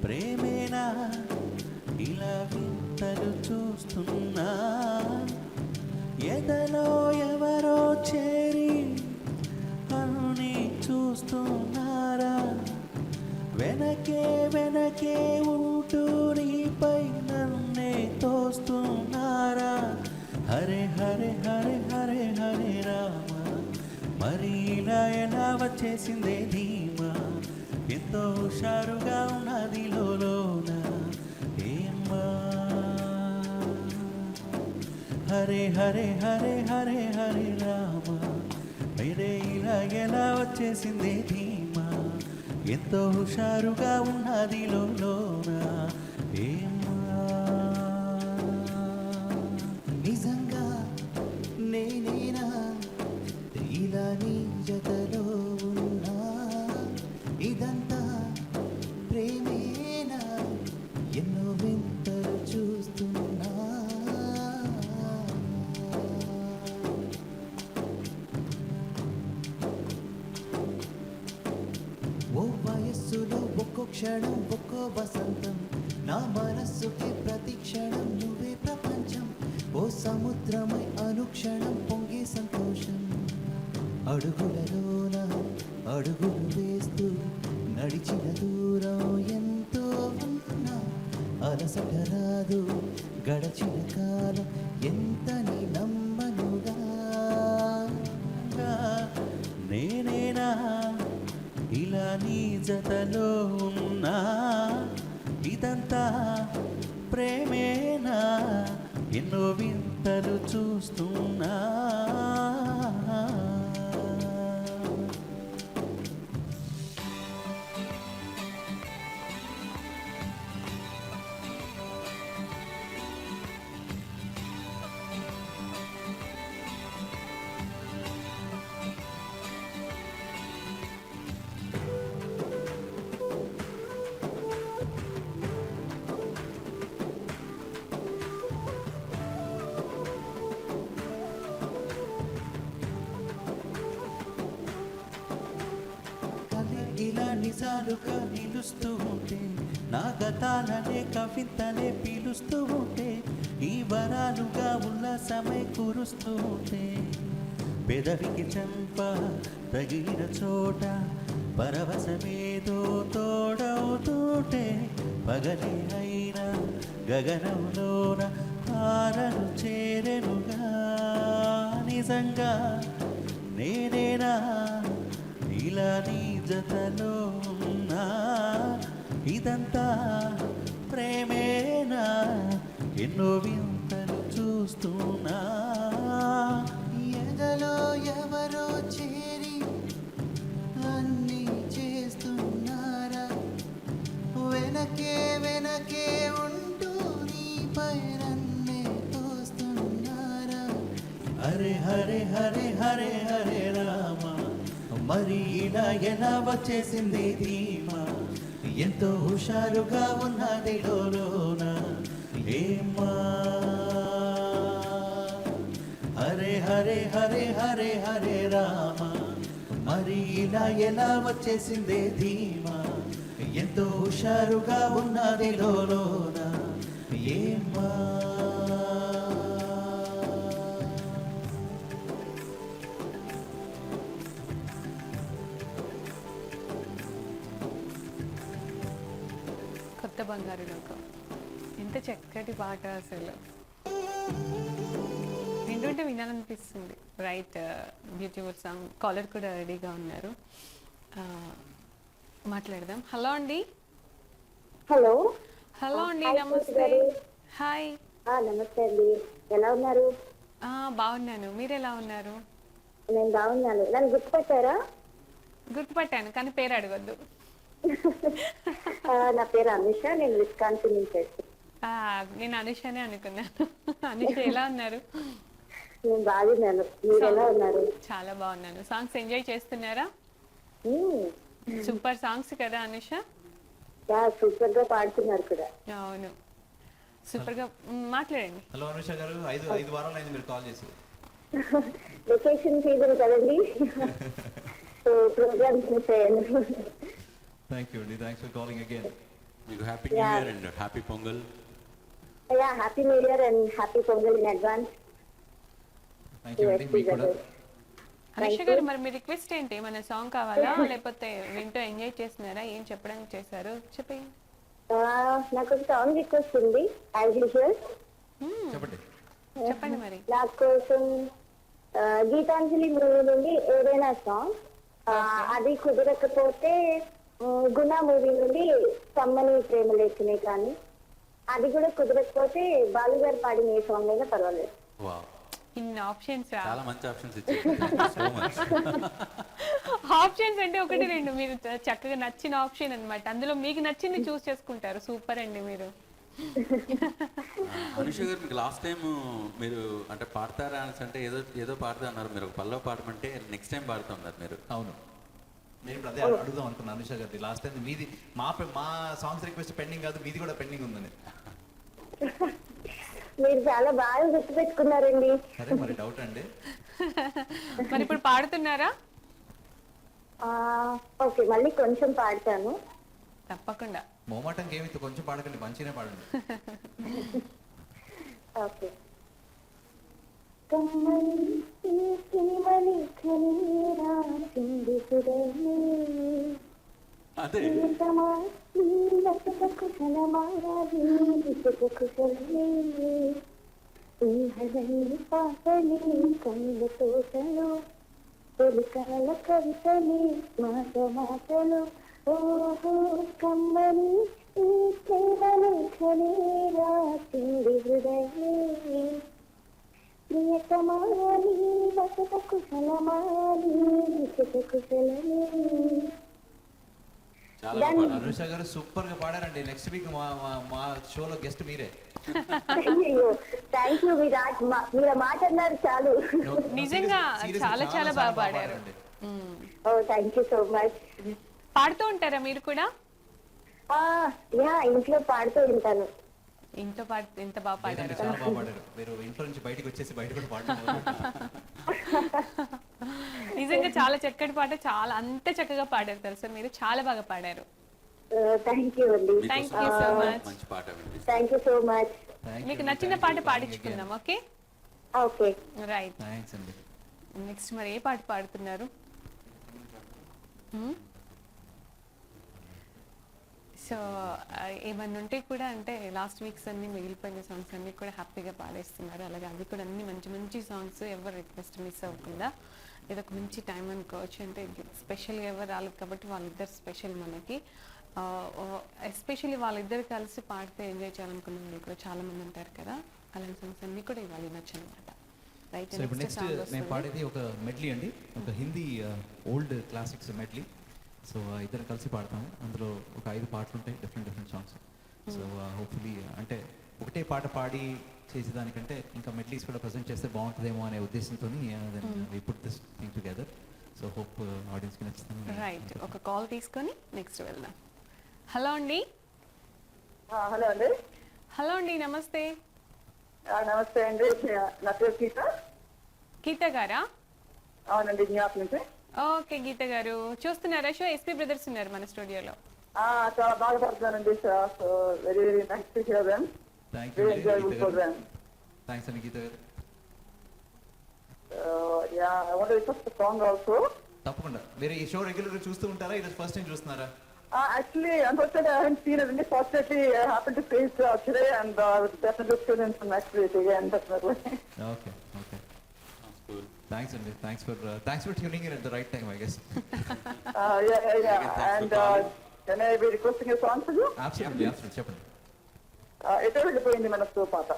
ప్రేమేనా ఇలా వింతలు చూస్తున్నా ఎదలో ఎవరో చేరి అన్ని చూస్తున్నారా వెనకే వెనకే ఉంటూ నీపై నన్నే తోస్తున్నారా హరే హరే హరే హరే హరే రామ మరి ఇలా ఎలా వచ్చేసిందే ధీమా ఎంతో హుషారుగా ఉన్నది లోన ఏమ్మా హరే హరే హరే హరే హరే రామ మీరే ఇలా ఎలా వచ్చేసిందే ధీమా ఎంతో హుషారుగా ఉన్నది లోన ఏమ్మా నిజంగా నేనేనా ఇలా నీ జతలో ఉన్నా ఇదంతా ప్రేమేనా ఎన్నో వింతలు చూస్తున్నా ఓ వయస్సులో ఒక్కో క్షణం ఒక్కో వసంతం నా మనస్సుకి ప్రతి క్షణం నువ్వే ప్రపంచం ఓ సముద్రమై అనుక్షణం పొంగే సంతోషం అడుగులలోన అడుగులు వేస్తూ నడిచిన దూరం ఎంతో ఉన్నా అలసట రాదు గడచిన కాలం ఎంతని నమ్మనుగా నేనేనా ఇలా నీ జతలో ఉన్నా ఇదంతా ప్రేమేనా ఎన్నో వింతలు చూస్తున్నా ఇలా నిజాలుగా నిలుస్తూ ఉంటే నా గతాలనే కవితలే పీలుస్తూ ఉంటే ఈ వరాలుగా ఉల్లాసమై కురుస్తూ ఉంటే పెదవికి చంప తగిలిన చోట పరవశమేదో తోడవుతూటే పగలే అయినా గగనంలోన తారలు చేరెనుగా నిజంగా నేనేనా ఇలా నీ జతలో ఉన్నా ఇదంతా ప్రేమేనా ఎన్నో వింతలు చూస్తున్నా ఎదలో ఎవరో చేరి అన్నీ చేస్తున్నారా వెనకే వెనకే ఉంటూ నీపై నన్నే తోస్తున్నారా హరే హరే హరే హరే హరే రామ మరి ఇలా ఎలా వచ్చేసింది ధీమా ఎంతో హుషారుగా ఉన్నది లోన ఏమ్మా హరే హరే హరే హరే హరే రామ మరి ఇలా ఎలా వచ్చేసిందే ధీమా ఎంతో హుషారుగా ఉన్నది లోన ఏమ్మా కొత్త బంగారు లోకం ఎంత చక్కటి పాట అసలు వింటుంటే వినాలనిపిస్తుంది రైట్ బ్యూటిఫుల్ సాంగ్ కాలర్ కూడా రెడీగా ఉన్నారు మాట్లాడదాం హలో అండి హలో హలో అండి హాయ్ నమస్తే గారు. హాయ్ నమస్తే అండి ఎలా ఉన్నారు బాగున్నాను మీరు ఎలా ఉన్నారు నేను బాగున్నాను నన్ను గుర్తుపట్టారా గుర్తుపట్టాను కానీ పేరు అడగొద్దు నా పేరు అనుష నేను విస్కాన్సిన్ నుంచి వచ్చాను. నేను అనుషనే అనుకున్నాను అనుష ఎలా ఉన్నారు నేను బాగున్నాను మీరు ఎలా ఉన్నారు చాలా బాగున్నాను సాంగ్స్ ఎంజాయ్ చేస్తున్నారా మ్మ్. సూపర్ సాంగ్స్ కదా అనుష సూపర్ గా పాడుతున్నారు కూడా అవును సూపర్ గా మాట్లాడండి హలో అనుష గారు 5 వారాలు అయింది మీరు కాల్ చేసి వెకేషన్ సీజన్ కదండి సో ప్రోగ్రామ్స్ మిస్ అయ్యాను థ్యాంక్ యూ అండి, థ్యాంక్స్ ఫర్ కాలింగ్ అగైన్. మీకు happy new year and happy pongal. Yeah happy new year and happy pongal in advance. Thank you అండి, మీకు కూడా. అనుష గారు, మరి మీ రిక్వెస్ట్ ఏంటి? మన సాంగ్ కావాలా లేకపోతే వింటూ ఎంజాయ్ చేస్తున్నారా? ఏం చెప్పడానికి చేశారు చెప్పి. నాకు ఒక సాంగ్ రిక్వెస్ట్ ఉంది యాజ్ యూజువల్. చెప్పండి. చెప్పండి మరి. నా కోసం గీతాంజలి మూవీ నుండి ఏదైనా సాంగ్, అది కుదరకపోతే గుణ మూవీ నుండి కమ్మని ప్రేమ లేఖనే, కానీ అది కూడా కుదరకపోతే బాలు గారు పాడిన ఏ సాంగ్ అయినా పర్వాలేదు. వావ్, ఇన్ని ఆప్షన్స్. చాలా మంచి ఆప్షన్స్ ఇచ్చారు. So much. ఆప్షన్స్ అంటే ఒకటి రెండు, మీరు చక్కగా నచ్చిన ఆప్షన్ అన్నమాట. అందులో మీకు నచ్చింది చూస్ చేసుకుంటారు. సూపర్ అండి మీరు. అనుష గారు, మీకు లాస్ట్ టైం మీరు అంటే పాడతారా అని అంటే ఏదో పాడతా అన్నారు. మీరు ఒక పల్లవ పాడమంటే నెక్స్ట్ టైం పాడుతా ఉన్నారు మీరు. అవును, నేను ఇప్పుడు అదే అడుగుదాం అనుకున్నాను అనుష గారి. లాస్ట్ టైం మీది మా సాంగ్స్ రిక్వెస్ట్ పెండింగ్ కాదు, మీది కూడా పెండింగ్ ఉందని. మీరు చాలా బాగా గుర్తుపెట్టుకున్నారండి. సరే, మరి డౌట్ అండి. మరి ఇప్పుడు పాడుతున్నారా? ఓకే, మళ్ళీ కొంచెం పాడతాను. తప్పకుండా. మోమాటంకి ఏమి కొంచెం పాడకండి, మంచిగానే పాడండి. ఓకే. కమ్మని ఈ సినిమని కనీరా సింధు సురని అదే ప్రియతమా నీ లసక కుశలమారా నీ విసుక కుశలమే సింహలని పాటని కళ్ళ తోటలు తొలికాల కవితని మాట మాటలు ఓహో కమ్మని ఈ ప్రేమని కనీరా సింధు హృదయమే ప్రియతమా నీ లసక కుశలమా నీ విసుక కుశలమే. చాలా బాగా పాడారు. అనుష గారు సూపర్ గా పాడారండి. నెక్స్ట్ వీక్ మా షోలో గెస్ట్ మీరే. అయ్యో, థ్యాంక్ యూ. మీరు మాట అన్నారు చాలు. నిజంగా చాలా చాలా బాగా పాడారు. ఓ థ్యాంక్ యూ సో మచ్. పాడుతూ ఉంటారా మీరు కూడా? యా, ఇంట్లో పాడుతూ ఉంటాను. ఇంట్లో పాడు ఎంత బాగా పాడారు. చాలా బాగా పాడారు. మీరు ఇంట్లో నుంచి బయటకు వచ్చేసి బయట కూడా పాడుతున్నారు. నిజంగా చాలా చక్కటి పాట, చాలా అంత చక్కగా పాడారు తెలుసా మీరు. చాలా బాగా పాడారు. థ్యాంక్ యూ అండి. Thank మీకోసం you so much. మంచి పాట వినిపిస్తాను. Thank you so much. మీకు నచ్చిన పాట పాడించుకుందాం. Okay okay. రైట్. థ్యాంక్స్ అండి. నెక్స్ట్ మరి ఏ పాట పాడుతున్నారు? సో ఏమన్నా ఉంటే కూడా అంటే లాస్ట్ వీక్స్ అన్ని మిగిలిపోయిన సాంగ్స్ అన్ని కూడా హ్యాపీగా పాడేస్తున్నారు. అలాగే అవి కూడా అన్ని మంచి మంచి సాంగ్స్, ఎవరు రిక్వెస్ట్ మిస్ అవ్వకుండా. ఇది ఒక మంచి టైం అనుకోవచ్చు. అంటే స్పెషల్గా ఎవరు రాలేదు కాబట్టి వాళ్ళిద్దరు స్పెషల్ మనకి. ఎస్పెషల్లీ వాళ్ళిద్దరు కలిసి పాడితే ఎంజాయ్ చేయాలనుకున్న వాళ్ళు కూడా చాలా మంది ఉంటారు కదా. అలాంటి సాంగ్స్ అన్ని కూడా ఇవాళ నచ్చు అనమాట. రైట్. సో ఇప్పుడు నెక్స్ట్ నేను పాడేది ఒక మెడ్లీ అండి, ఒక Hindi old classics medley. So ఇద్దరు కలిసి పాడతాము. అందులో ఒక 5 పాటలు ఉంటాయి, డిఫరెంట్ సాంగ్స్. సో హోప్ఫుల్లీ అంటే ఒకటే పాట పాడి చేసేదానికంటే ఇంకా మెడ్లీస్ కూడా ప్రజెంట్ చేస్తే బాగుంటుందేమో అనే ఉద్దేశంతో we put this thing together. So hope ఆడియన్స్కి నచ్చుతుంది. రైట్. ఒక కాల్ తీసుకొని నెక్స్ట్ వెళ్దాం. హలో అండి. హలో అండి. హలో అండి, నమస్తే. నమస్తే అండి. నా పేరు గీత. గీత గారా? అవునండి, న్యూయార్క్ నుంచి. ఓకే గీత గారు, చూస్తున్నారా షో? ఎస్పీ బ్రదర్స్ ఉన్నారు మన స్టూడియోలో. చాలా బాగా పడుతున్నానండి. So very very nice to hear them. Thank you. Very enjoyable programme. Thanks అండి Geetha garu. Yeah, I want to request the song also. తప్పకుండా. మీరు ఈ షో రెగ్యులర్గా చూస్తూ ఉంటారా? ఈరోజు ఫస్ట్ టైం చూస్తున్నారా? Actually, unfortunately, I haven't seen it. Really, fortunately, I happened to face today, and definitely students from actually again, definitely. ఓకే. Sounds cool. Thanks అండి. Thanks for tuning in at the right time, I guess. Yeah. Again, thanks And for calling. can I be requesting a song for you? Absolutely చెప్పండి. ఎటో వెళ్ళిపోయింది మనసు పాట.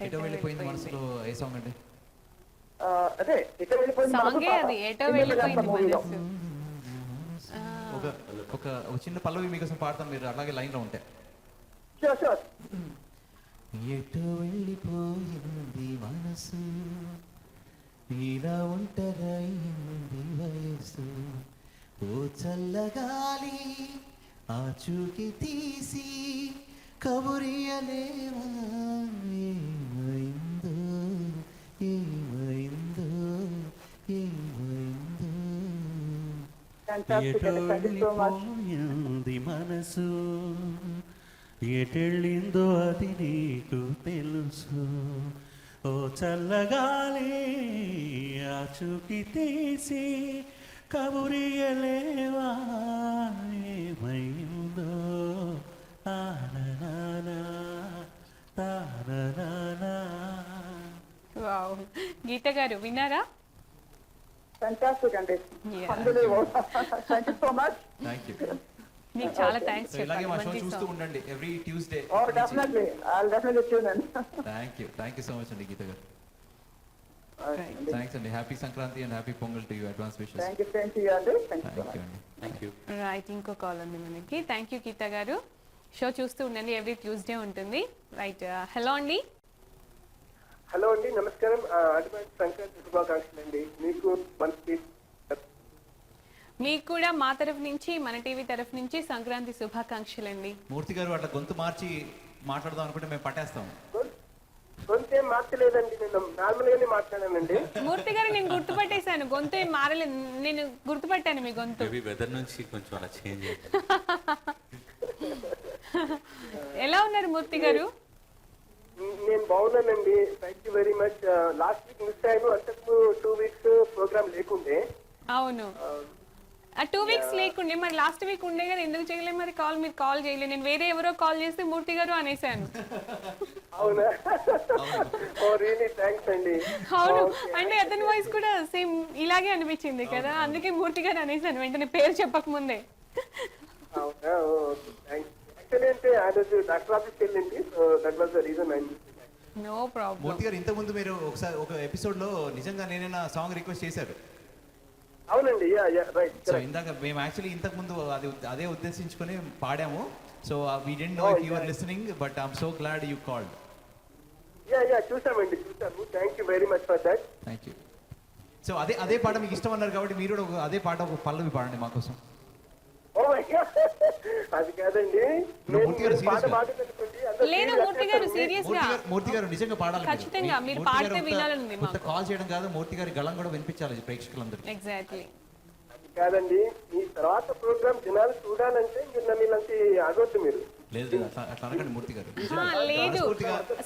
ఎటో వెళ్ళిపోయింది మనసులో ఏ సాంగ్ అండి? అదే ఎటో వెళ్ళిపోయింది మనసు సాంగే పాట. అది, ఎటో వెళ్ళిపోయింది మూవీలో. మనసు. ఒక చిన్న పల్లవి మీకోసం పాడతాం, మీరు అలాగే లైన్ లో ఉంటే. Sure. ఎటు వెళ్ళిపోయింది మనసు, ఇలా ఒంటరైంది వయసు, ఓ చల్లగాలి ఆ చూకి తీసి కబురియలేవా, ఏమైందో ఏమైందో ఏమైందో. Fantastic. Thank you so much. ఎటోళ్ళిపోయింది మనసు ఎటెళ్ళిందో అది నీకు తెలుసు ఓ చల్లగాలి ఆచూకి తీసి కబురియలేవా ఏమైందో తాననానా తాననానా. వావ్, గీత గారు విన్నారా? Fantastic అండి. Yeah. Unbelievable. Thank you so much. Thank you. మీకు చాలా థ్యాంక్స్ సో ఇలాగే మా షో చెప్పాలి. చూస్తూ ఉండండి every Tuesday. Oh, definitely. I'll definitely tune in. Thank you so much అండి గీత గారు. Right. థ్యాంక్స్ అండి. Happy Sankranti and happy pongal to you. Advance wishes. Thank you, same to you అండి. Thank you so thank you much. అండి. Thank you. Right, ఇంకో call ఉంది మనకి. Thank you గీత గారు. Show చూస్తూ ఉండండి, ఎవ్రీ ట్యూస్డే ఉంటుంది. రైట్, హలో అండి. హలో అండి, నమస్కారం. అడ్వాన్స్ సంక్రాంతి శుభాకాంక్షలు అండి మీకు మనకి. మీకు కూడా మా తరఫు నుంచి, మన టీవీ తరఫు నుంచి సంక్రాంతి శుభాకాంక్షలు అండి. మూర్తి గారు అట్లా గొంతు మార్చి మాట్లాడదాం అనుకుంటే మేము పట్టేస్తాం. కొంచెం మార్చలేదండి, నేను నార్మల్ గానే మాట్లాడానండి. మూర్తి గారు నేను గుర్తుపట్టేశాను, గొంతు ఏం మారలేదు, నేను గుర్తుపట్టాను మీ గొంతు. మేబీ వెదర్ నుంచి కొంచెం అలా చేంజ్ అయ్యింది. ఎలా ఉన్నారు మూర్తి గారు? నేను బాగున్నానండి, thank you very much. Last week miss అయ్యాను, అంతకు 2 weeks ప్రోగ్రామ్ లేకుండే. అవును, ఆ 2 weeks లేకుండే, మరి లాస్ట్ వీక్ ఉండే కదా, ఎందుకు చేయలేదు మరి కాల్? మీరు కాల్ చేయలేదు, నేను వేరే ఎవరో కాల్ చేస్తే మూర్తి గారు అనేసాను. అవునా? ఓ రియలీ థ్యాంక్స్ అండి. అవును, అంటే అతని వాయిస్ కూడా సేమ్ ఇలాగే అనిపించింది కదా, అందుకే మూర్తి గారు అనేసాను వెంటనే, పేరు చెప్పక ముందే. అవునా? Okay, thanks. యాక్చువల్లీ అంటే ఆ రోజు డాక్టర్ ఆఫీస్కి వెళ్ళింది, so that was the reason I miss. No problem. Murthy garu ఇంతకుముందు మీరు ఒకసారి ఒక ఎపిసోడ్ లో నిజంగా నేనైనా సాంగ్ రిక్వెస్ట్ చేశారు. అవునండి, యా యా రైట్. సో ఇందాక మేము యాక్చువల్లీ ఇంతకు ముందు అదే ఉద్దేశించుకొని పాడాము. So we didn't know if you are listening, but I'm so glad you called. Yeah చూసామండి, చూసాము. Thank you very much for that. Thank you. So అదే పాట మీకు ఇష్టం అన్నారు కాబట్టి మీరు కూడా అదే పాట ఒక పల్లవి పాడండి మా కోసం. ఓ మై గాడ్, అది కాదండి. మూర్తి గారు పాట serious గా? పాడుతున్నటువంటి అందరూ లేదు serious మూర్తి గారు, చేస్తారు. సీరియస్ గా మూర్తి గారు నిజంగా పాడాలి. ఖచ్చితంగా మీరు పాడితే వినాలని మాకు. కాల్ చేయడం కాదు, మూర్తి గారి గళం కూడా వినిపించాలి ప్రేక్షకులందరికీ. ఎగ్జాక్ట్లీ. అది కాదండి, మీ తర్వాత ప్రోగ్రామ్ జనాలు చూడాలంటే మీరు నన్ను ఇలాంటి ఆగొద్దు మీరు. లేదు అట్లా అనకండి మూర్తి గారు. లేదు,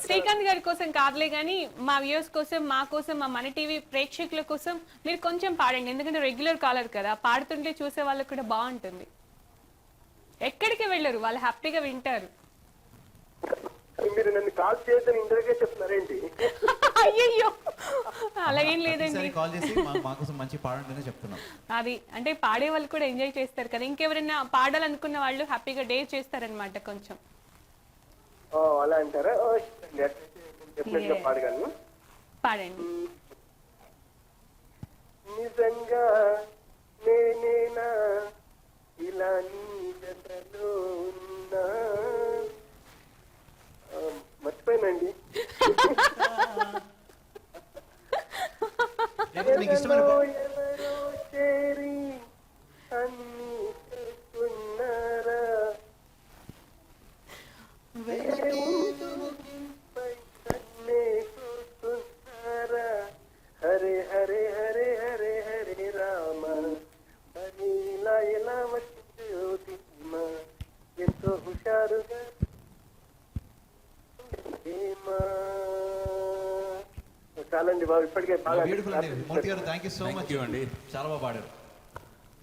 శ్రీకాంత్ గారి కోసం కాదులే కానీ మా వ్యూవర్స్ కోసం, మా కోసం, మా మన టీవీ ప్రేక్షకుల కోసం మీరు కొంచెం పాడండి, ఎందుకంటే రెగ్యులర్ కాలర్ కదా, పాడుతుంటే చూసే వాళ్ళకి కూడా బాగుంటుంది. ఎక్కడికి వెళ్ళరు, వాళ్ళు హ్యాపీగా వింటారు. మీరు నన్ను కాల్ చేయొద్దని ఇంటర్వ్యూగా చెప్తున్నారేంటి? అయ్యయ్యో, అలా ఏం లేదండి. ఒకసారి కాల్ చేసి మా కోసం మంచి పాడండి అని చెప్తున్నాం. అది అంటే పాడే వాళ్ళు కూడా ఎంజాయ్ చేస్తారు కదా, ఇంకెవరైనా పాడాలనుకున్న వాళ్ళు హ్యాపీగా డే చేస్తారనమాట కొంచెం. ఓ అలా అంటారా? డెఫినెట్ గా పాడగలను. పాడండి. నిజంగా నేనేనా ఇలా నీ జతలో ఉన్నా? మర్చిపోయానండి. మీకు ఇష్టమైన ఎవరో చేరి అన్ని చేసుకున్నారా? కన్నే చూస్తున్నారా? హరే హరే హరే హరే హరే రామ, మరి ఇలా ఎలా వచ్చింది ఎంతో హుషారుగా చాలండి బాబు, ఇప్పటికే బాగా బ్యూటిఫుల్ అండి మూర్తి గారు. థ్యాంక్ యూ సో మచ్ అండి. చాలా బాగా పాడారు.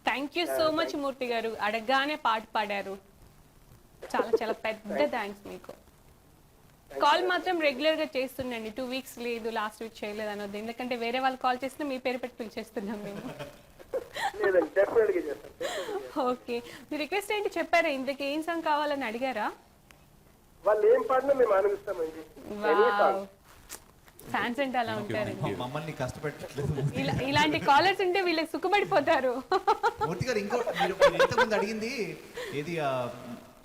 థ్యాంక్ యూ సో మచ్ మూర్తి గారు, అడగగానే పాట పాడారు. చాలా చాలా పెద్ద థ్యాంక్స్ మీకు. కాల్ మాత్రం రెగ్యులర్ గా చేస్తుండండి, 2 weeks లేదు, లాస్ట్ వీక్ చేయలేదు అనొద్దు, ఎందుకంటే వేరే వాళ్ళు కాల్ చేసినా మీ పేరు పెట్టి పిలిచేస్తున్నాం మేము. లేదండి, డెఫినెట్ గా చేస్తాను. ఓకే, మీ రిక్వెస్ట్ ఏంటి చెప్పారా? ఇంతకీ ఏం సాంగ్ కావాలని అడిగారా? వాళ్ళు ఏం పాడినా మేము ఆనందిస్తామండి. ఫ్యాన్స్ అంటే అలా ఉంటారండి. మమ్మల్ని కష్టపెట్టట్లేదు. ఇలాంటి కాలర్స్ ఉంటే వీళ్ళకి సుఖపడిపోతారు. మూర్తి గారు ఇంకో మీరు ఇంతకుముందు అడిగింది ఏది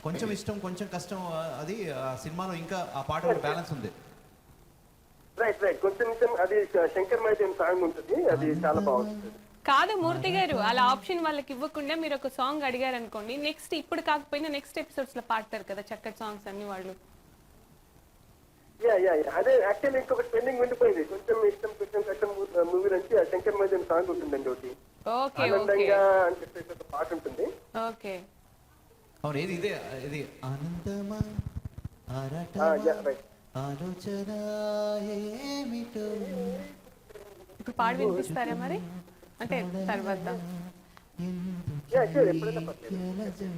కొంచెం ఇష్టం కొంచెం కష్టం, అది ఆ సినిమాలో ఇంకా ఆ పాట బ్యాలెన్స్ ఉంది. రైట్ కొంచెం అది శంకర్ మైదేన్ సాంగ్ ఉంటుంది, అది చాలా బాగుంటుంది. కాదు మూర్తి గారు, అలా ఆప్షన్ వాళ్ళకి ఇవ్వకుండా మీరు ఒక సాంగ్ అడిగారు అనుకోండి, నెక్స్ట్ ఇప్పుడు కాకపోయినా నెక్స్ట్ ఎపిసోడ్స్ లో పాడతారు కదా చక్కటి సాంగ్స్ అన్ని వాళ్ళు. యా అదే యాక్చువల్లీ ఇంకొకటి పెండింగ్ ఉండిపోయింది, కొంచెం ఇష్టం కొంచెం కష్టం మూవీ నుంచి ఆ శంకర్ మైదేన్ సాంగ్ ఉంటుందండి ఒకటి. ఓకే ఓకే ఆనందంగా అని చెప్పేసి ఒక పాట ఉంటుంది. ఓకే. అవును, ఏది ఇదే ఇది ఆనందమా Yeah, right. ఆలోచన ఏమిటో ఇప్పుడు పాడి వినిపిస్తారా మరి, అంటే తర్వాత? Yeah, sure, ఎప్పుడైనా పర్లేదు.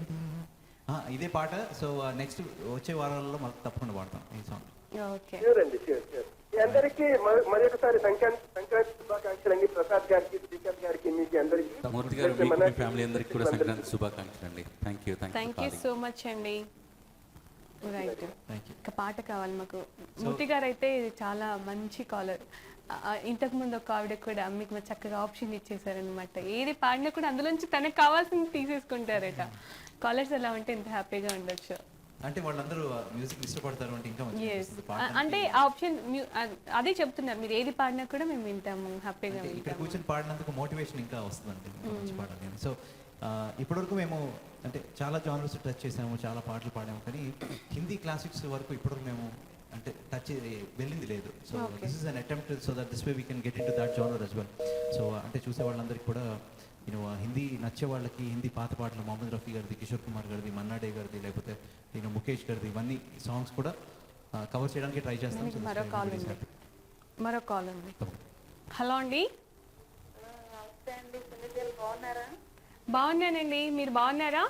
ఇదే పాట. సో నెక్స్ట్ వచ్చే వారాల్లో మాకు తప్పకుండా పాడతాం ఈ సాంగ్. ఓకే ష్యూర్ అండి, ష్యూర్. మీ అందరికీ మరొకసారి సంక్రాంతి శుభాకాంక్షలు అండి. ప్రసాద్ గారికి, శ్రీకాంత్ గారికి, మీకు అందరికీ, మూర్తి గారు, మీకు మీ ఫ్యామిలీ అందరికీ కూడా సంక్రాంతి శుభాకాంక్షలు అండి. థ్యాంక్ యూ సో మచ్ అండి. Right, thank you. ఒక పాట కావాలి మాకు. మూర్తి గారు అయితే చాలా మంచి కాలర్. ఇంతకు ముందు ఒక ఆవిడ కూడా మీకు చక్కగా ఆప్షన్ ఇచ్చేసారనమాట. ఏది పాడినా కూడా అందులోంచి తనకు కావాల్సింది తీసేసుకుంటారట. కాలర్స్ ఎలా ఉంటే ఇంత హ్యాపీగా ఉండొచ్చు. అంటే వాళ్ళందరూ మ్యూజిక్ ఇష్టపడతారు అంటే ఇంకా మంచిగా ఎస్, అనిపిస్తుంది పాడడానికి. అంటే ఆ ఆప్షన్ అదే చెప్తున్నారు, మీరు ఏది పాడినా కూడా మేము వింటాము, హ్యాపీగా అంటే ఇక్కడ వింటాము. కూర్చొని పాడినందుకు మోటివేషన్ ఇంకా వస్తుందండి, ఇంకా మంచి పాడాలి అని. సో ఇప్పటివరకు మేము అంటే చాలా జానర్స్ టచ్ చేసాము, చాలా పాటలు పాడాము, కానీ హిందీ క్లాసిక్స్ వరకు ఇప్పటివరకు మేము అంటే టచ్ వెళ్ళింది లేదు. So this is an attempt so that this way we can get in to that genre as well. So అంటే చూసే వాళ్ళందరికీ కూడా హిందీ నచ్చే వాళ్ళకి హిందీ పాత పాటలు మొహమ్మద్ రఫీ గారిది, కిషోర్ కుమార్ గారిది, మన్నాడే గారిది, లేకపోతే ముఖేష్ గారిది, ఇవన్నీ సాంగ్స్ కూడా కవర్ చేయడానికి ట్రై చేస్తాం. మనకి మరో కాల్ ఉంది. హలో అండి. బాగున్నానండి, మీరు బాగున్నారా?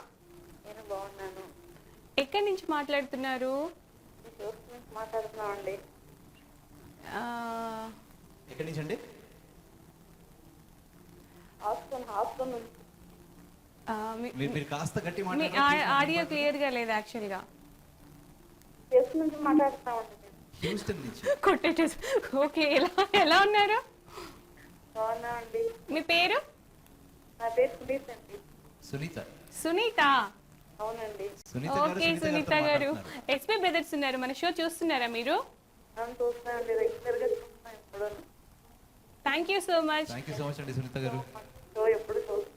నేను బాగున్నాను. ఎక్కడి నుంచి మాట్లాడుతున్నారు? మాట్లాడుతున్నామండి. ఆ, ఎక్కడి నుంచి అండి? హాస్టల్ నుంచి. ఆ, మీ- మీరు కాస్త గట్టి మీ మాట్లాడారు. ఆడియో క్లియర్ గా లేదు యాక్చువల్గా. చెస్ నుంచి మాట్లాడుతున్నామండి. హ్యూస్టన్ నుంచి. కొట్టేటేసి. ఓకే, ఎలా ఉన్నారు? బాగున్నామండి. మీ పేరు? నా పేరు సునీత అండి. సునీత. సునీత. అవునండి. సునీత గారు, ఓకే సునీత గారు, ఎస్పీ బ్రదర్స్ ఉన్నారు, మన షో చూస్తున్నారా మీరు? నన్ను చూస్తానండి, రెగ్యులర్ గా చూస్తాను. ఎప్పుడు thank you so much. Thank you so much అండి సునీత గారు. షో ఎప్పుడు చూస్తాను.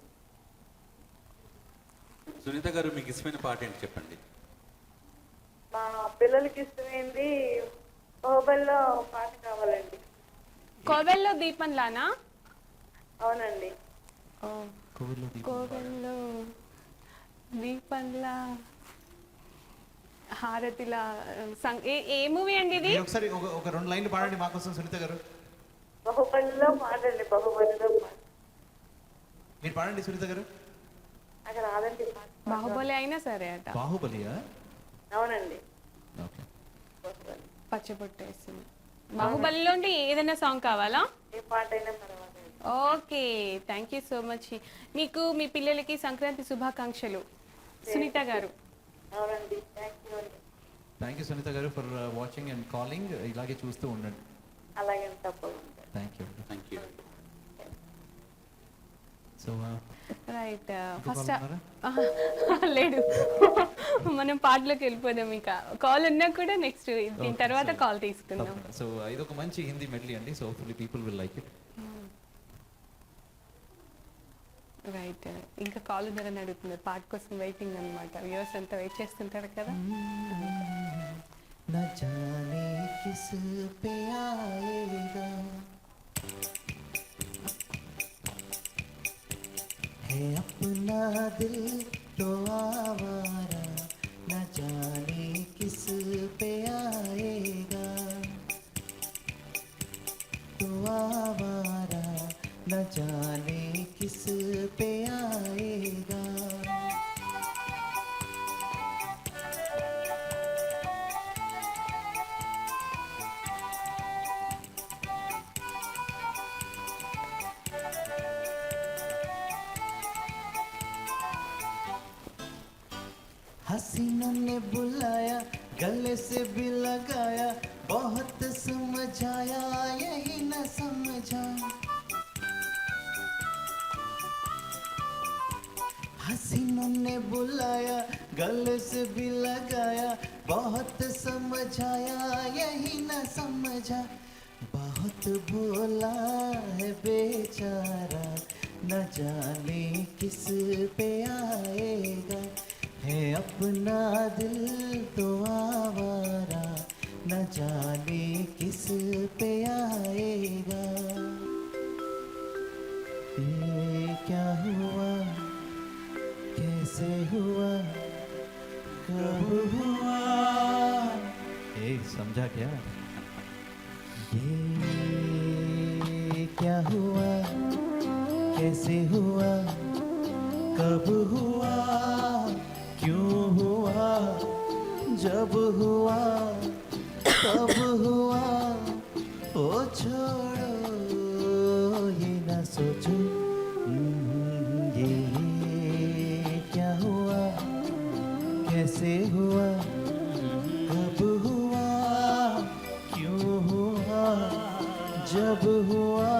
సునీత గారు, మీకు ఇష్టమైన పాట ఏంటి చెప్పండి. మా పిల్లలకి ఇష్టమైంది బాహుబలిలో పాట కావాలండి. కోవెల్లో దీపంలానా? అవునండి. ఓ, కోవెల్లో దీపంలా, హారతిలా, ఏ మూవీ అండి ఇది? మీరు ఒకసారి ఒక రెండు లైన్లు పాడండి మా కోసం సునీత గారు. బాహుబలిలో పాడండి. బాహుబలిలో పాట మీరు పాడండి సునీత గారు. నాకు రాదండి పాట. బాహుబలి అయినా సరే అట. బాహుబలియా? అవునండి. ఓకే. బాహుబలి. పచ్చబొట్టేసింది. బాహుబలిలో ఏదైనా సాంగ్ కావాలా? ఏ పాట అయినా పర్వాలేదు. Okay, thank you so much. మీకు మీ పిల్లలకి సంక్రాంతి శుభాకాంక్షలు సునీత గారు. అవునండి, థ్యాంక్ యూ అండి. థ్యాంక్ యూ సునీత గారు ఫర్ వాచింగ్ అండ్ కాలింగ్. ఇలాగే చూస్తూ ఉండండి. అలాగే తప్పకుండా. Thank you. Thank you. So right, first లేదు, మనం పాటలోకి వెళ్ళిపోదాం. ఇంకా కాల్ ఉన్నా కూడా నెక్స్ట్ దీని తర్వాత కాల్ తీసుకుందాం. సో ఇది ఒక మంచి హిందీ మెడ్లీ అండి. So hopefully people will like it. Right, ఇంకా కాల్ ఉందని అడుగుతున్నారు, పాట కోసం వెయిటింగ్ అనమాట. వ్యూవర్స్ అంతా వెయిట్ చేస్తుంటారు కదా. न जाने किस पे आएगा, है अपना दिल तो आवारा, न जाने किस पे आएगा, तो आवारा न जाने किस पे आएगा. हसीनों ने बुलाया, गले से भी लगाया, बहुत समझाया यही न समझा. हसीनों ने बुलाया, गले से भी लगाया, बहुत समझाया यही न समझा. बहुत भोला है बेचारा, न जाने किस पे आएगा, है अपना दिल तो आवारा, न जाने किस पे आएगा. ये क्या हुआ कब हुआ ఏ समझा क्या ये क्या हुआ कैसे हुआ कब हुआ क्यों हुआ जब हुआ तब हुआ ओ छोड़ो ये ना सोचो ये क्या हुआ कैसे हुआ कब हुआ क्यों हुआ जब हुआ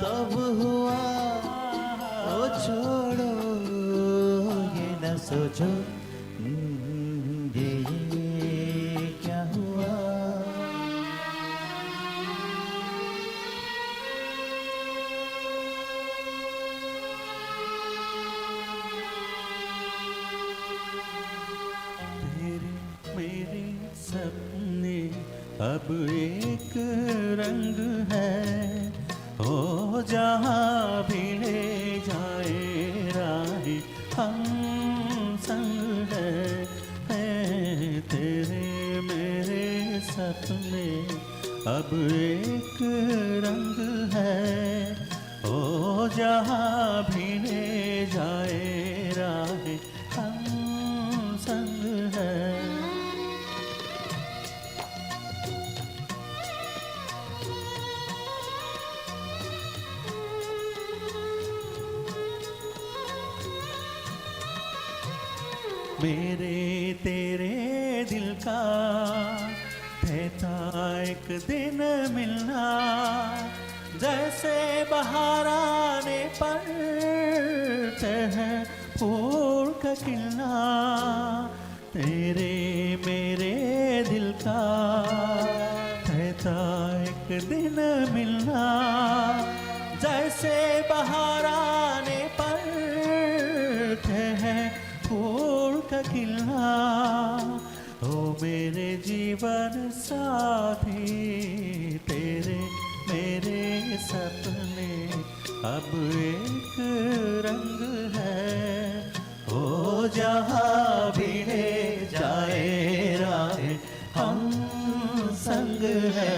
तब हुआ ओ छोड़ो ये न सोचो ये क्या हुआ तेरे मेरे सपने अब एक रंग है ओ जहाँ भी ले जाए राही हम संग है तेरे मेरे सपने अब एक रंग है ओ जहाँ भी ले जाए राही हम संग है मेरे तेरे दिल का कहता एक दिन मिलना जैसे बाहर आने पर है फूल का खिलना तेरे मेरे दिल का कहता एक दिन मिलना जैसे बाहर आने पर है फूल का खिलना ओ मेरे जीवन साथी तेरे मेरे सपने अब एक रंग है ओ जहाँ भी ले जाए राह हम संग है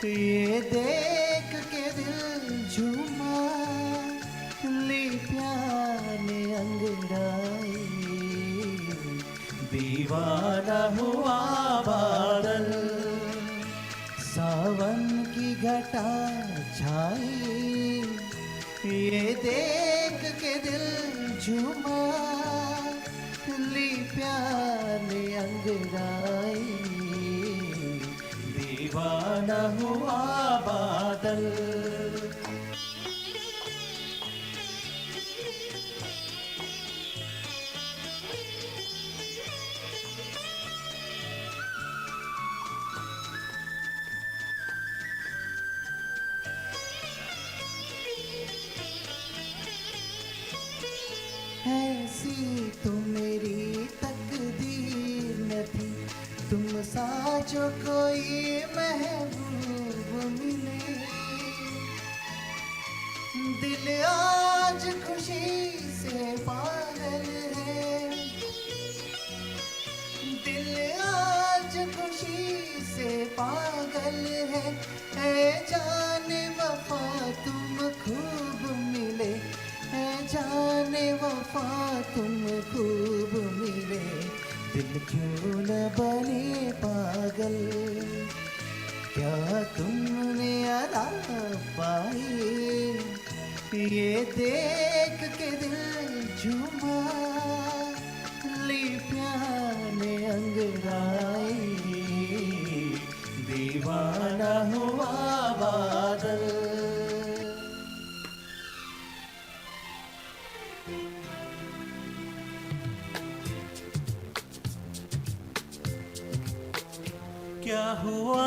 ये देख के दिल झूमा ली प्यार ने अंगड़ाई दीवाना हुआ बादल सावन की घटा छाई ये देख के दिल झूमा ली प्यार ने अंगड़ाई दीवाना हुआ बादल ऐसी तो मेरी तकदीर न थी तुम सा जो कोई महबूब मिले दिल आज खुशी से पागल है दिल आज खुशी से पागल है जाने वफा तुम खूब मिले जाने वफा तुम खूब मिले दिल क्यों न बने पागल क्या तुमने अदा पाई ये देख के दिल झूमा ली प्यार ने अंगड़ाई दीवाना हुआ बादल क्या हुआ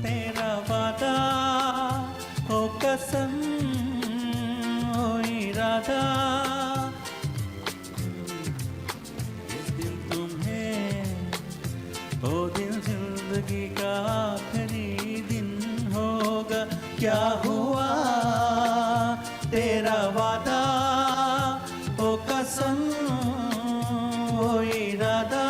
तेरा वादा ओ कसम ओ इरादा जिस दिन तुम्हें ओ दिन जिंदगी का आखिरी दिन होगा क्या हुआ तेरा वादा ओ कसम ओ इरादा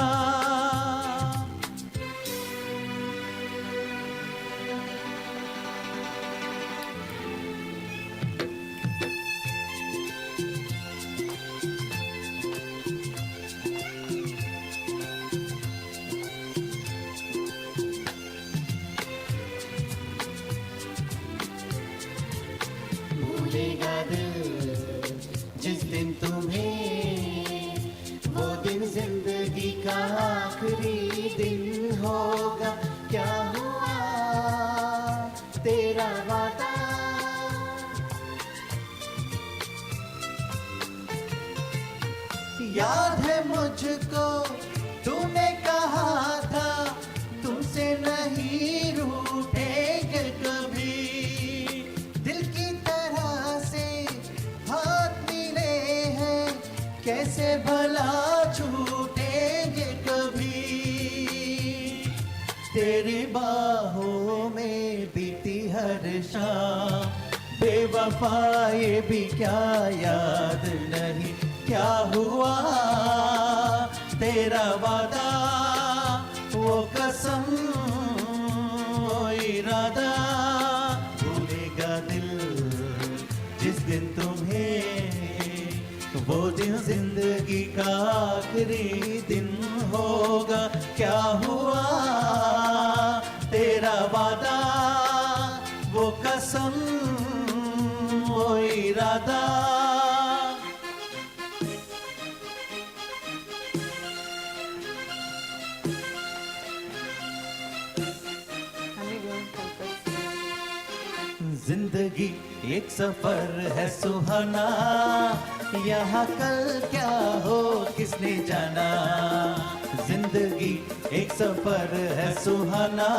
भूलेगा दिल जिस दिन तुम्हें वो दिन जिंदगी का आखिरी दिन होगा क्या हुआ तेरा वादा याद है मुझको तूने कहा था तुमसे नहीं रूठेंगे कभी दिल की तरह से हाथ मिले हैं कैसे भला छूटेंगे कभी तेरी बाहों में बीती हर शाम बेवफा ये भी क्या याद नहीं क्या हुआ तेरा वादा वो कसम वो इरादा भूलेगा दिल जिस दिन तुम्हें वो दिन जिंदगी का आखिरी दिन होगा क्या हुआ तेरा वादा वो कसम वो इरादा అన్ని దేవునికి కలిపేసి जिंदगी एक सफर है सुहाना यहाँ कल क्या हो किसने जाना जिंदगी एक सफर है सुहाना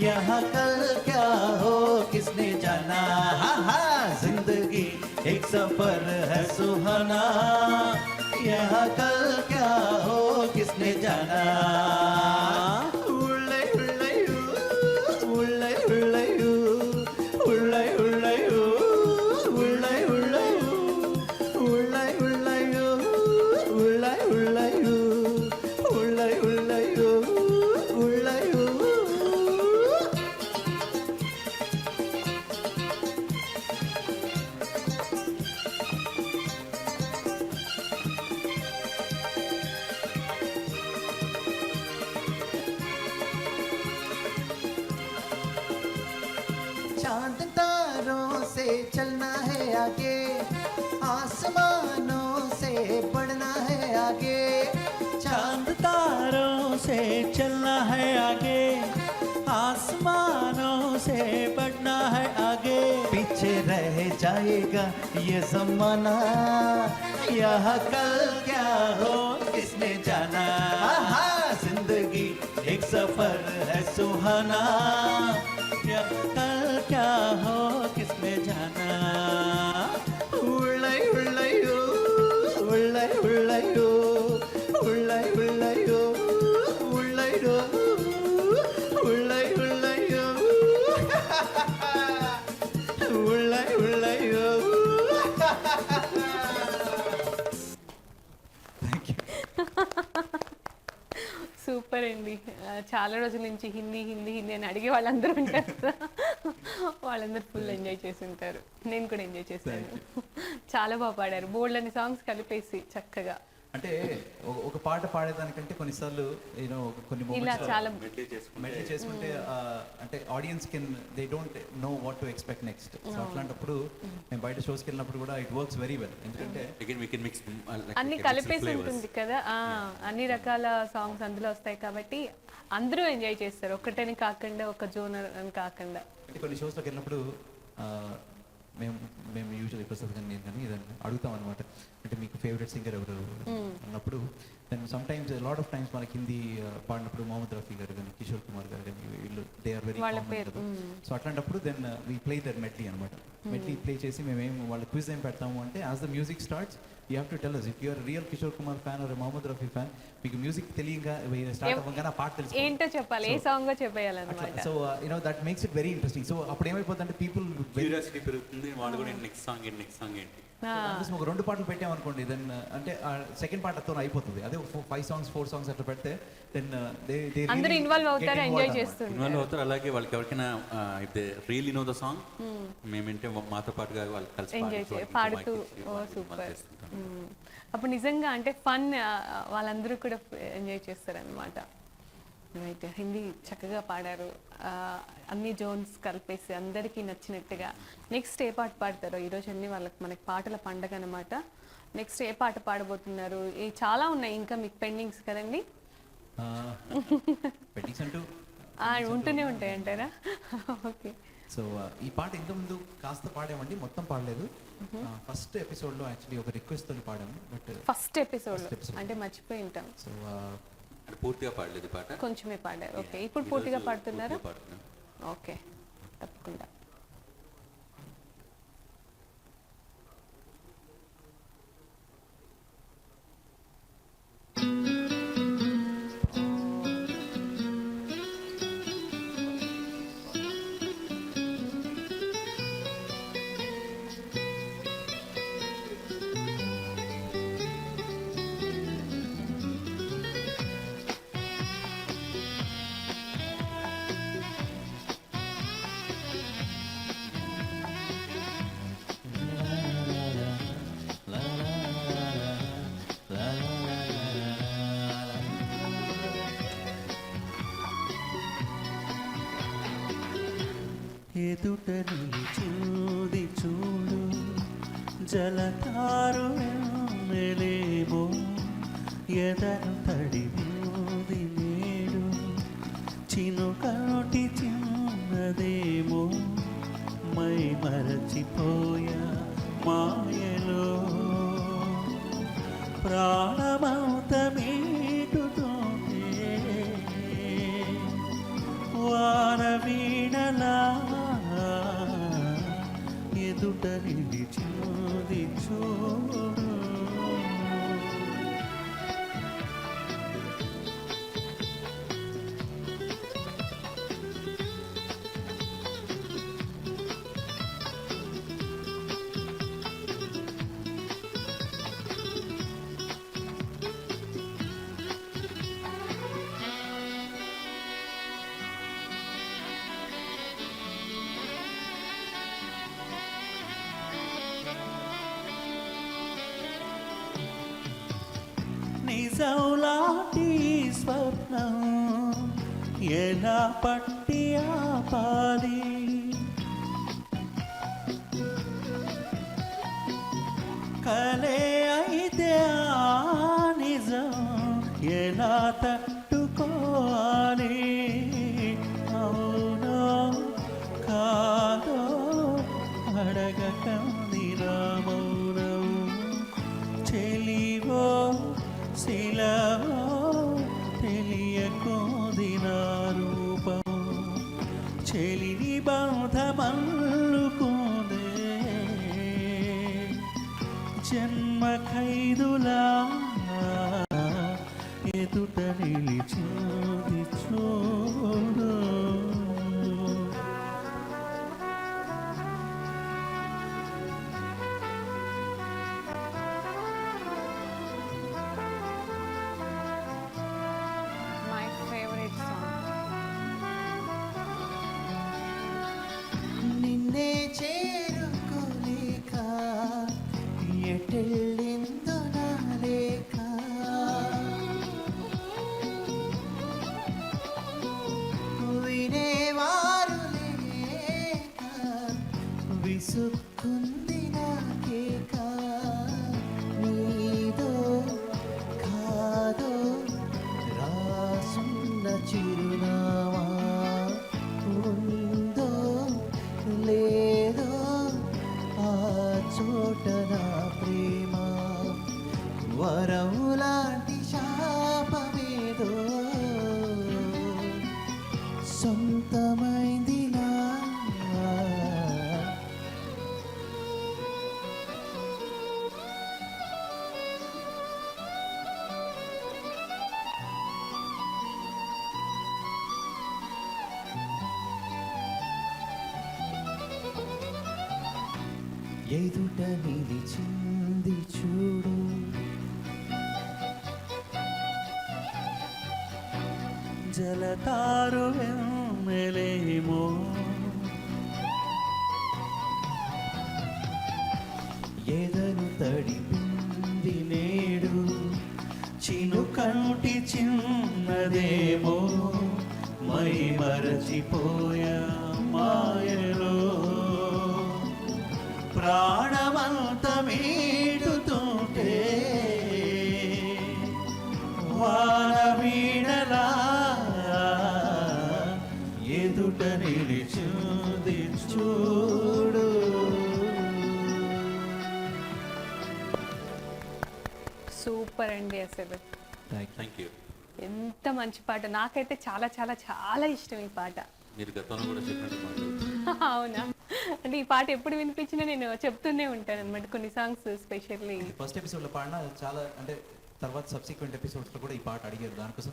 यहाँ कल क्या हो किसने जाना जिंदगी एक सफर है सुहाना यहाँ कल क्या हो किसने जाना उल्ले उल्ले उल्ले उल्ले उल्ले उल्ले उल्ले उल्ले उल्ले उल्ले उल्ले उल्ले उल्ले उल्ले उल्ले चांद तारों से चलना है आगे आसमानों से बढ़ना है आगे चांद तारों से चलना है आगे आसमानों से बढ़ना है आगे पीछे रह जाएगा ये जमाना यह कल क्या हो किसने जाना जिंदगी एक सफर है सुहाना यह कल क्या हो किसने जाना उल्ले उल्ले उल्ले उल्ले उल्ले उल्ले उल्ले उल्ले उल्ले उल्ले उल्ले సూపర్ అండి చాలా రోజుల నుంచి హిందీ హిందీ హిందీ అని అడిగే వాళ్ళందరూ ఉంటారు కదా, వాళ్ళందరూ ఫుల్ ఎంజాయ్ చేసి ఉంటారు. నేను కూడా ఎంజాయ్ చేశాను. చాలా బాగా పాడారు, బోల్డ్ అని సాంగ్స్ కలిపేసి చక్కగా. అంటే ఒక పాట పాడేదానికంటే కొన్నిసార్లు యూనో కొన్ని ఇలా చాలా మెడిటేట్ చేసుకుంటే అంటే audience can they don't know what to expect next. So అట్లాంటప్పుడు మేము బయట షోస్కి వెళ్ళినప్పుడు కూడా ఇట్ వర్క్స్ వెరీ వెల్. ఎందుకంటే అన్ని కలిపేసి ఉంటుంది కదా, అన్ని రకాల సాంగ్స్ అందులో వస్తాయి కాబట్టి అందరూ ఎంజాయ్ చేస్తారు, ఒక్కటని కాకుండా ఒక జోనర్ అని కాకుండా. అంటే కొన్ని షోస్లోకి వెళ్ళినప్పుడు మేము మేము యూజువల్లీ ప్రసాద్ కానీ నేను కానీ ఏదైనా అడుగుతాం అనమాట, అంటే మీకు ఫేవరెట్ సింగర్ ఎవరు అన్నప్పుడు then sometimes lot of times మనకి హిందీ పాడినప్పుడు మొహమ్మద్ రఫీ గారు కానీ కిషోర్ కుమార్ గారు కానీ వీళ్ళు దే ఆర్ వెరీ సో అట్లాంటప్పుడు then we play their medley అనమాట. మెడ్లీ ప్లే చేసి మేమేం వాళ్ళ క్విజ్ ఏం పెడతాము అంటే as the music starts you have to tell us if you are a real Kishore Kumar fan or Mohammed Rafi fan, మీకు మ్యూజిక్ తెలియగా స్టార్ట్ అవ్వగానే ఆ పాట తెలుసు ఏంటో చెప్పాలి, ఏ సాంగ్ చెప్పేయాలన్నమాట. So you know that makes it very interesting. So అప్పుడు ఏమైపోతుందంటే పీపుల్ క్యూరియాసిటీ పెరుగుతుంది, వాళ్ళు కూడా నెక్స్ట్ సాంగ్ ఏంటి. ఒక 2 పాటలు పెట్టామనుకోండి దెన్ అంటే సెకండ్ పాటతో అయిపోతుంది. అదే 5 songs 4 songs అట్లా పెడితే దెన్ అందరూ ఇన్వాల్వ్ అవుతారు, ఎంజాయ్ చేస్తారు. ఇన్వాల్వ్ అవుతారు. అలాగే వాళ్ళకి ఎవరికైనా if they really know the song మేమంటే మాతో పాటుగా వాళ్ళు కలిసి ఎంజాయ్ పాడుతూ. ఓ సూపర్. అప్పుడు నిజంగా అంటే ఫన్, వాళ్ళందరూ కూడా ఎంజాయ్ చేస్తారనమాట. రైట్, హిందీ చక్కగా పాడారు, అన్ని జోన్స్ కలిపేసి అందరికీ నచ్చినట్టుగా. నెక్స్ట్ ఏ పాట పాడతారో ఈరోజు అన్ని మనకి పాటల పండగ అనమాట. నెక్స్ట్ ఏ పాట పాడబోతున్నారు? చాలా ఉన్నాయి ఇంకా మీకు పెండింగ్స్ కదండి. పెండింగ్స్ అంటూ ఉంటూనే ఉంటాయి అంటారా? ఓకే. సో ఈ పాట ఇంతకుముందు కాస్త పాడామండి, మొత్తం పాడలేదు. ఫస్ట్ ఎపిసోడ్లో యాక్చువల్లీ ఒక రిక్వెస్ట్తో పాడాము, బట్ ఫస్ట్ ఎపిసోడ్ అంటే మర్చిపోయి ఉంటాం. సో పూర్తిగా పాడలేదు పాట, కొంచెమే పాడారు. ఓకే, ఇప్పుడు పూర్తిగా పాడుతున్నారు? ఓకే, తప్పకుండా. ఎదుట నిలిచింది చూడు జలతారు వెన్నెలేమో, ఎదను తడివింది నేడు చినుకటి చిన్నదేమో, మై మరచిపోయా మాయలో ప్రాణమంత మీటుతోంది వాన వీణలా ఎదుట నిలిచింది చూడు. నిజంలాంటి స్వప్నం ఎలా పట్టి ఆపాలి, కలే అయితే ఆ నిజం ఎలా తట్టుకోవాలి, అవునో కాదో అడగకంది రామౌనం చెలివో శిలవో తెలియకోదిన రూపం చెలిని బంధమల్లుకుందే జన్మ ఖైదులా ఎదుట నిలిచింది చూడు. నిన్నే చేరుకోలేక ఎటెళ్ళిందో నా లేక, వినేవారు లేక విసుక్కుంది నాకేక, నీదో కాదో రాసున్న చిరునామా ఉందో లేదో వరం లాంటి శాపమేదో సొంతమైందిలా ఎదుట నిలిచింది చూడు జలతారు వెన్నెలేమో ఎదను తడిపింది నేడు చినుకంటి చిన్నదేమో మై మరచిపోయా మాయలో ప్రాణమంత మీటుతుంటే వాన వీణలా ఎదుట నిలిచింది చూడు. సూపర్ అండి అసలు. Thank you. ఎంత మంచి పాట, నాకైతే చాలా చాలా చాలా ఇష్టం ఈ పాట. మీరు గతంలో కూడా చెప్పినట్టు మాట్లాడుతున్నారు. అవునా, అంటే ఈ పాట ఎప్పుడు వినిపించినా నేను చెప్తూనే ఉంటాను అనమాట కొన్ని సాంగ్స్ స్పెషల్లీ. ఫస్ట్ ఎపిసోడ్లో పాడినా చాలా, అంటే తర్వాత సబ్సిక్వెంట్ ఎపిసోడ్స్లో కూడా ఈ పాట అడిగారు. దానికోసం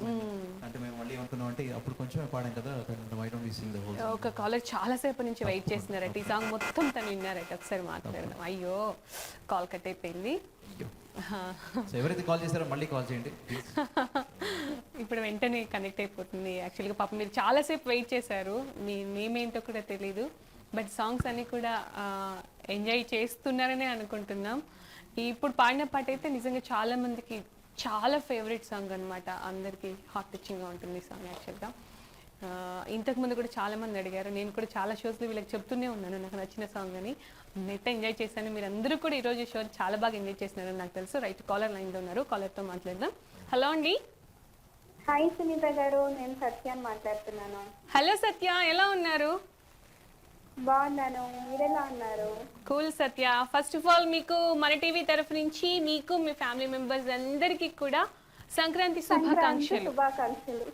అంటే మేము మళ్ళీ ఏమనుకున్నాం అంటే అప్పుడు కొంచెమే పాడాం కదా, why don't we sing the whole. ఒక కాలర్ చాలా సేపు నుంచి వెయిట్ చేస్తున్నారట, ఈ సాంగ్ మొత్తం తను విన్నారట. ఒకసారి మాట్లాడదాం. అయ్యో కాల్ కట్ అయిపోయింది. సో ఎవరైతే కాల్ చేశారో మళ్ళీ కాల్ చేయండి ప్లీజ్. ఇప్పుడు వెంటనే కనెక్ట్ అయిపోతుంది. యాక్చువల్గా పాపం మీరు చాలాసేపు వెయిట్ చేశారు, మీ నేమేంటో కూడా తెలీదు. బట్ సాంగ్స్ అన్నీ కూడా ఎంజాయ్ చేస్తున్నారనే అనుకుంటున్నాం. ఇప్పుడు పాడిన పాట అయితే నిజంగా చాలా మందికి చాలా ఫేవరెట్ సాంగ్ అనమాట. అందరికీ హార్ట్ టచింగ్గా ఉంటుంది సాంగ్ యాక్చువల్గా. ఇంతకుముందు కూడా చాలా మంది అడిగారు, నేను కూడా చాలా షోస్లో వీళ్ళకి చెప్తూనే ఉన్నాను నాకు నచ్చిన సాంగ్ అని. నేనైతే ఎంజాయ్ చేశాను, మీరు అందరూ కూడా ఈరోజు షో చాలా బాగా ఎంజాయ్ చేస్తున్నారని నాకు తెలుసు. రైట్, కాలర్ లైన్లో ఉన్నారు, కాలర్తో మాట్లాడదాం. హలో అండి. హాయ్ సునీత గారు, నేను సత్యాన్ని మాట్లాడుతున్నాను. హలో సత్య, ఎలా ఉన్నారు? బాగున్నాను, మీరెలా ఉన్నారు? Cool Satya. First of all మీకు మన టీవీ తరఫు నుంచి మీకు మీ ఫ్యామిలీ మెంబర్స్ అందరికీ కూడా సంక్రాంతి శుభాకాంక్షలు. శుభాకాంక్షలు.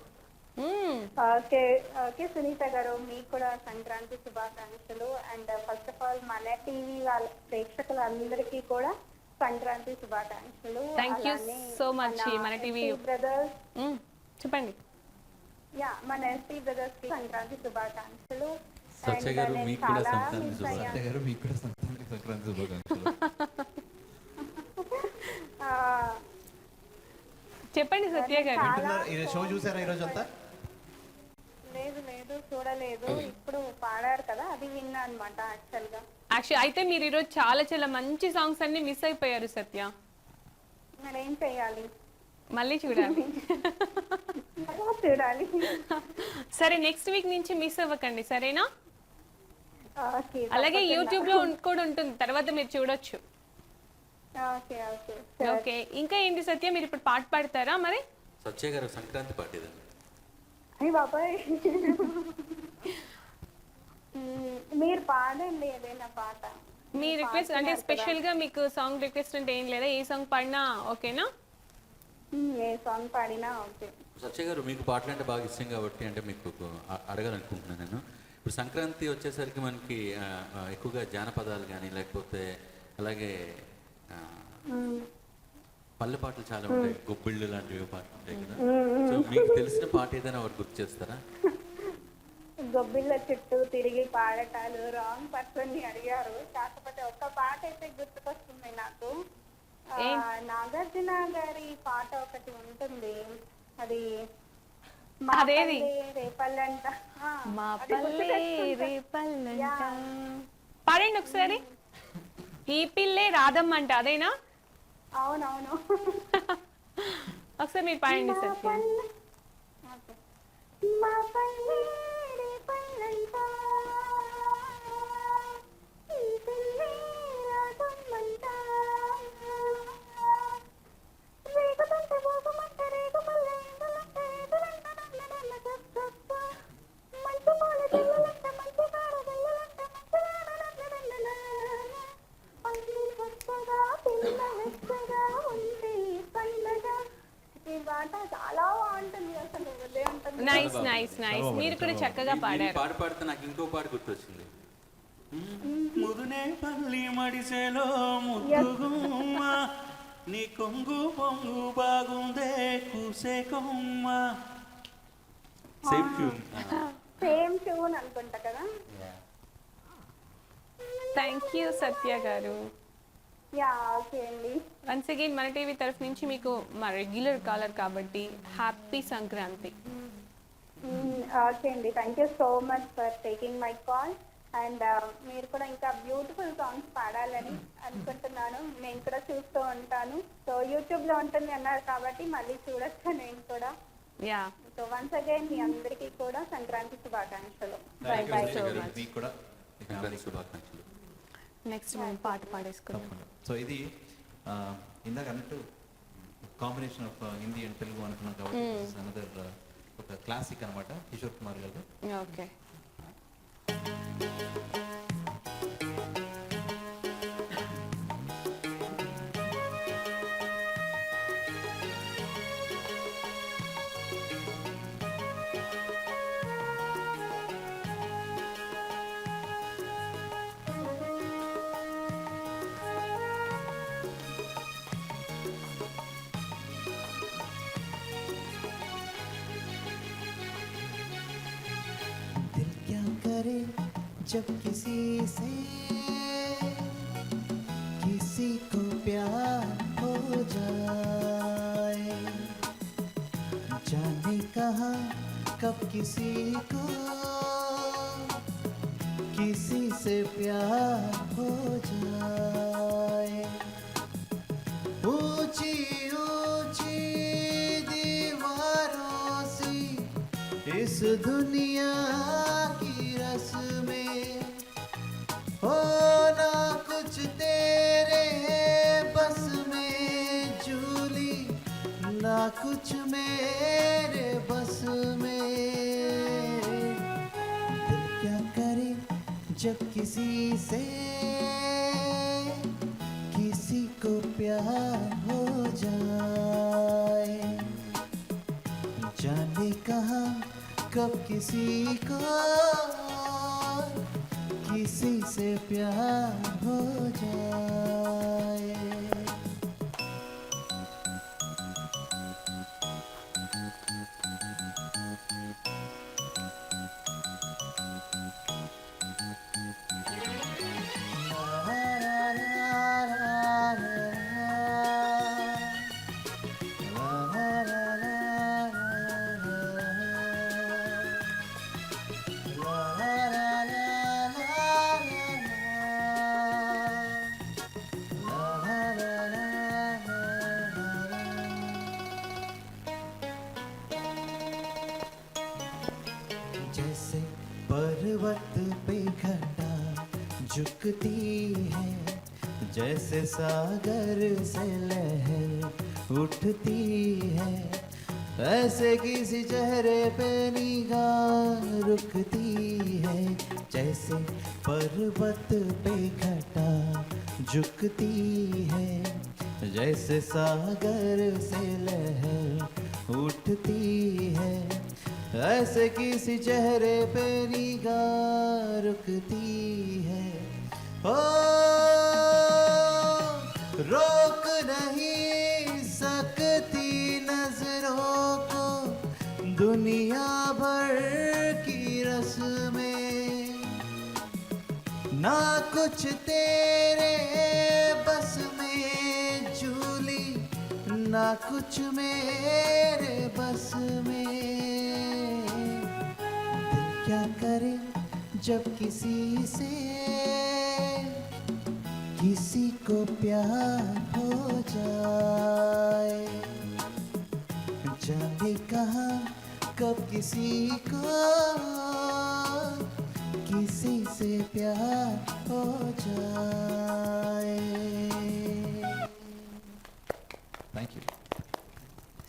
మ్మ్. ఓకే ఓకే సునీత గారు, మీకు కూడా సంక్రాంతి శుభాకాంక్షలు. అండ్ ఫస్ట్ ఆఫ్ ఆల్ మన టీవీ వాళ్ళ ప్రేక్షకులందరికీ కూడా సంక్రాంతి శుభాకాంక్షలు. Thank you so much. మన టీవీ బ్రదర్స్, చెప్పండి. మన ఎస్పీ బ్రదర్స్ కి సంక్రాంతి శుభాకాంక్షలు. సత్య గారు మీకు కూడా సంక్రాంతి శుభాకాంక్షలు. సత్య గారు మీకు కూడా సంక్రాంతి శుభాకాంక్షలు. చెప్పండి సత్య గారు. షో చూసారా ఈరోజు అంతా? లేదు లేదు చూడలేదు, ఇప్పుడు పాడారు కదా అది విన్నా అనమాట యాక్చువల్గా. అయితే మీరు ఈరోజు చాలా చాలా మంచి సాంగ్స్ అన్ని మిస్ అయిపోయారు సత్య. మరేం చేయాలి, మళ్ళీ చూడాలి. చూడాలి. సరే, నెక్స్ట్ వీక్ నుంచి మిస్ అవ్వకండి, సరేనా? ఓకే అలాగే యూట్యూబ్ లో కూడా ఉంటుంది, తర్వాత మీరు చూడొచ్చు. Okay okay okay. ఇంకా ఏంటి సత్య, మీరు ఇప్పుడు పాట పాడతారా మరి? సత్య గారు సంక్రాంతి పాట ఏదండి? అయ్యి బాబాయ్, మీరు పాడండి ఏదైనా పాట. మీ రిక్వెస్ట్ అంటే స్పెషల్ గా మీకు సాంగ్ రిక్వెస్ట్ అంటే ఏం లేదా? ఏ సాంగ్ పాడినా ఓకేనా? ఏ సాంగ్ పాడినా ఓకే. సత్య గారు మీకు పాటలు అంటే బాగా ఇష్టం కాబట్టి అంటే మీకు అడగాలనుకుంటున్నాను నేను. ఇప్పుడు సంక్రాంతి వచ్చేసరికి మనకి ఎక్కువగా జానపదాలు కానీ లేకపోతే అలాగే పల్లె పాటలు చాలా ఉంటాయి, గొబ్బిళ్ళు లాంటివి పాటలు ఉంటాయి కదా. సో మీకు తెలిసిన పాట ఏదైనా ఒకటి గుర్తు చేస్తారా? గొబ్బిళ్ళ చుట్టూ తిరిగి పాడటాలు రాంగ్ పర్సన్ ని అడిగారు. కాకపోతే ఒక్క పాట అయితే గుర్తుకొస్తుంది నాకు. నాగార్జున గారి పాట ఒకటి ఉంటుంది, అది అదేది? రేపల్లంట. మా పల్లె రేపల్లంట. పాడండి ఒకసారి. ఈ పిల్లే రాధమ్మంట, అదేనా? అవునవును. ఒకసారి మీరు పాడండి సత్య. మా పల్లె రేపల్లంట, ఈ పిల్లే రాధమ్మంట, రేగమంట మోగమంట రేగమల్ల ఎంగలంట ఎదురంట నన్నడన్న చచ్చ మంచి పాల పిల్లలంట మంచి కాడ పిల్లలంట మంచి పల్లి కొత్తగా పిల్ల వెచ్చగా ఉంటే నైస్ నైస్ నైస్ మీరు కూడా చక్కగా పాడారు. పాడు పాడితే నాకు ఇంకో పాట గుర్తొచ్చింది. ముదునే పల్లి మడిసెలో ముద్దుగుమ్మ నీ కొంగు పొంగు బాగుందే కూసే కొమ్మ. Same tune. సేమ్ ట్యూన్ అనుకుంటా కదా. థ్యాంక్ యూ సత్య గారు. యా ఓకే అండి. వన్స్ అగైన్ మన టీవీ తరఫు నుంచి మీకు మా రెగ్యులర్ కాలర్ కాబట్టి హ్యాపీ సంక్రాంతి. ఓకే అండి, thank you so much for taking my call. And మీరు కూడా ఇంకా బ్యూటిఫుల్ సాంగ్స్ పాడాలని అనుకుంటున్నాను. నేను కూడా చూస్తూ ఉంటాను. సో యూట్యూబ్లో ఉంటుంది అన్నారు కాబట్టి మళ్ళీ చూడొచ్చు నేను కూడా. యా సో వన్స్ అగైన్ మీ అందరికీ కూడా సంక్రాంతి శుభాకాంక్షలు. By by so much. మీకు కూడా సంక్రాంతి శుభాకాంక్షలు. నెక్స్ట్ మనం పాట పాడేసుకుందాం. తప్పకుండా. సో ఇది ఇందాక అన్నట్టు combination of Hindi and Telugu అనుకున్నాం కాబట్టి అనదర్ ఒక క్లాసిక్ అనమాట కిషోర్ కుమార్ గారు. ఓకే दिल क्या करे जब किसी से किसी को प्यार हो जाए, जाने कहाँ कब किसी को किसी से प्यार हो जाए। ऊंची ऊंची दीवारों सी इस दुनिया की रस्में हो ना कुछ तेरे बस में झूली, ना कुछ मेरे बस में। दिल क्या करे जब किसी से किसी को प्यार हो जाए, जाने कहाँ कब किसी को किसी से प्यार हो जाए। जैसे पर्वत पे घटा झुकती है, जैसे सागर से लहर उठती है, ऐसे किसी चेहरे पे निगाह रुकती है। जैसे पर्वत पे घटा झुकती है, जैसे सागर से लहर उठती है, ऐसे किसी चेहरे पे निगाह रुकती है। ओ रोक नहीं सकती नजरों को दुनिया भर की रस्में, ना कुछ तेरे बस में झूली, ना कुछ मेरे बस में। दिल क्या करे जब किसी से किसी को प्यार हो जाए, जाने कहाँ कब किसी को किसी से प्यार हो जाए। Thank you.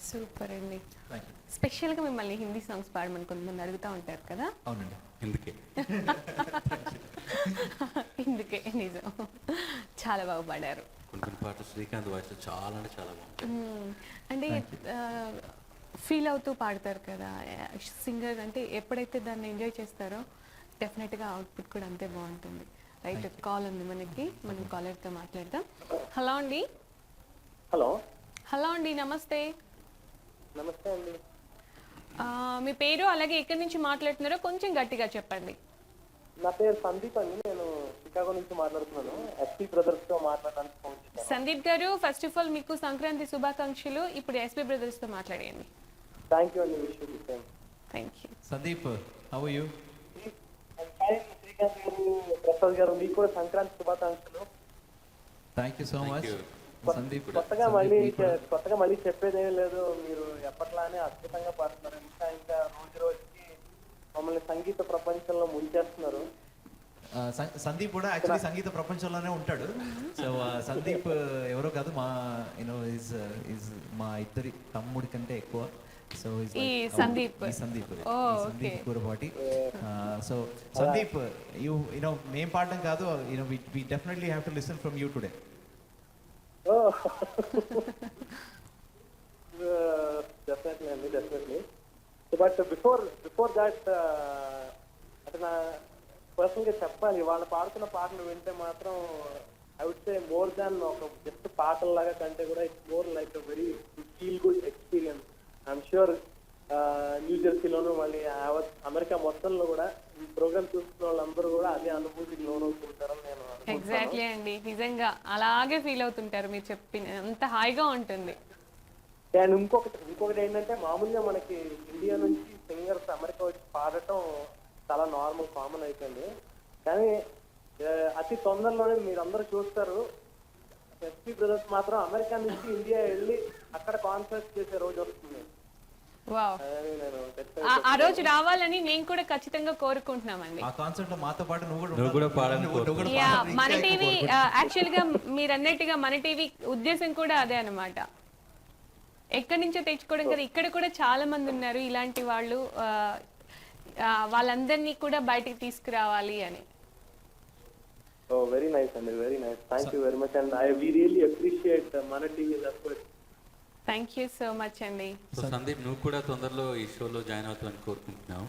సూపర్ అండి. Thank you. స్పెషల్గా మిమ్మల్ని హిందీ సాంగ్స్ పాడమని కొంతమంది అడుగుతూ ఉంటారు కదా. అవునండి. ఎందుకే ఇందుకే నిజం చాలా బాగా పాడారు. కొన్ని కొన్ని పాటలు శ్రీకాంత్ వాయిస్ చాలా అంటే చాలా బాగుంటాయి. అంటే ఫీల్ అవుతూ పాడతారు కదా సింగర్ అంటే ఎప్పుడైతే దాన్ని ఎంజాయ్ చేస్తారో డెఫినెట్గా అవుట్పుట్ కూడా అంతే బాగుంటుంది. రైట్, కాల్ ఉంది మనకి, మనం కాలర్తో మాట్లాడదాం. హలో అండి. హలో హలో అండి, నమస్తే. నమస్తే అండి. మీ పేరు అలాగే ఎక్కడి నుంచి మాట్లాడుతున్నారో కొంచెం గట్టిగా చెప్పండి. నా పేరు సందీప్ అండి, నేను చికాగో నుంచి మాట్లాడుతున్నాను. ఎస్పీ బ్రదర్స్ తో మాట్లాడడానికి ఫోన్ చేశాను. సందీప్ గారు, ఫస్ట్ ఆఫ్ ఆల్ మీకు సంక్రాంతి శుభాకాంక్షలు. ఇప్పుడు ఎస్పీ బ్రదర్స్తో మాట్లాడండి. థ్యాంక్ యూ అండి, wish you same. Thank you. Sandeep, how are you? Srikanth garu, Prasad garu, మీకు కూడా సంక్రాంతి శుభాకాంక్షలు. Thank you so Thank much you. Sandeep. కొత్తగా మళ్ళీ చెప్పేదేమీ లేదు, మీరు ఎప్పట్లానే అద్భుతంగా పాడుతున్నారు. ఇంకా రోజు రోజుకి మమ్మల్ని సంగీత ప్రపంచంలో ముంచేస్తున్నారు. సందీప్ కూడా యాక్చువల్లీ సంగీత ప్రపంచంలోనే ఉంటాడు. సో సందీప్ ఎవరో కాదు, మా ఈజ్ మా ఇద్దరి తమ్ముడి కంటే ఎక్కువ. సో ఈ Sandeep. Sandeep okay. Kurapati. So Sandeep, you know మేం పాడడం కాదు, you know we definitely have to listen from you today. Definitely అండి, డెఫినెట్లీ. బట్ బిఫోర్ దాట్ అంటే నా పర్సనల్గా చెప్పాలి, వాళ్ళు పాడుతున్న పాటలు వింటే మాత్రం I would say more than ఒక జస్ట్ పాటల్లాగా కంటే కూడా it's more like a very feel good experience. I'm sure new జెర్సీలోను మళ్ళీ అమెరికా మొత్తంలో కూడా ఈ ప్రోగ్రామ్ చూస్తున్న వాళ్ళందరూ కూడా అదే అనుభూతికి లోనవుతుంటారని నేను ఎగ్జాక్ట్లీ అండి, నిజంగా అలాగే ఫీల్ అవుతుంటారు మీరు చెప్పిన, అంత హాయిగా ఉంటుంది. అండ్ ఇంకొకటి ఏంటంటే, మామూలుగా మనకి ఇండియా నుంచి సింగర్స్ అమెరికా వచ్చి పాడటం చాలా నార్మల్, కామన్ అయిపోయింది. కానీ అతి తొందరలోనే మీరందరూ చూస్తారు, ఎస్పీ బ్రదర్స్ మాత్రం అమెరికా నుంచి ఇండియా వెళ్ళి అక్కడ కాన్సర్ట్ చేసే రోజు వస్తుంది. వావ్, అని నేను ఆ రోజు రావాలని నేను కూడా ఖచ్చితంగా కోరుకుంటున్నామండి. ఆ కాన్సర్ట్ లో మాతో పాటు నువ్వు కూడా పాడాలని నువ్వు కూడా యా, పాడాలని మన ఇంకా టీవీ కోరుకుంటున్నాను. యాక్చువల్ గా మీరు అన్నట్టుగా మన టీవీ ఉద్దేశం కూడా అదే అన్నమాట. ఎక్కడి నుంచో తెచ్చుకోవడం కదా, ఇక్కడ కూడా చాలా మంది ఉన్నారు ఇలాంటి వాళ్ళు, వాళ్ళందరినీ కూడా బయటికి తీసుకురావాలి అని. వెరీ నైస్ అండి, very nice. Thank you very much and we really appreciate మన TV effort. Thank you so much అండి. సో సందీప్, నువ్వు కూడా తొందరలో ఈ షోలో జాయిన్ అవుతావని కోరుకుంటున్నావు.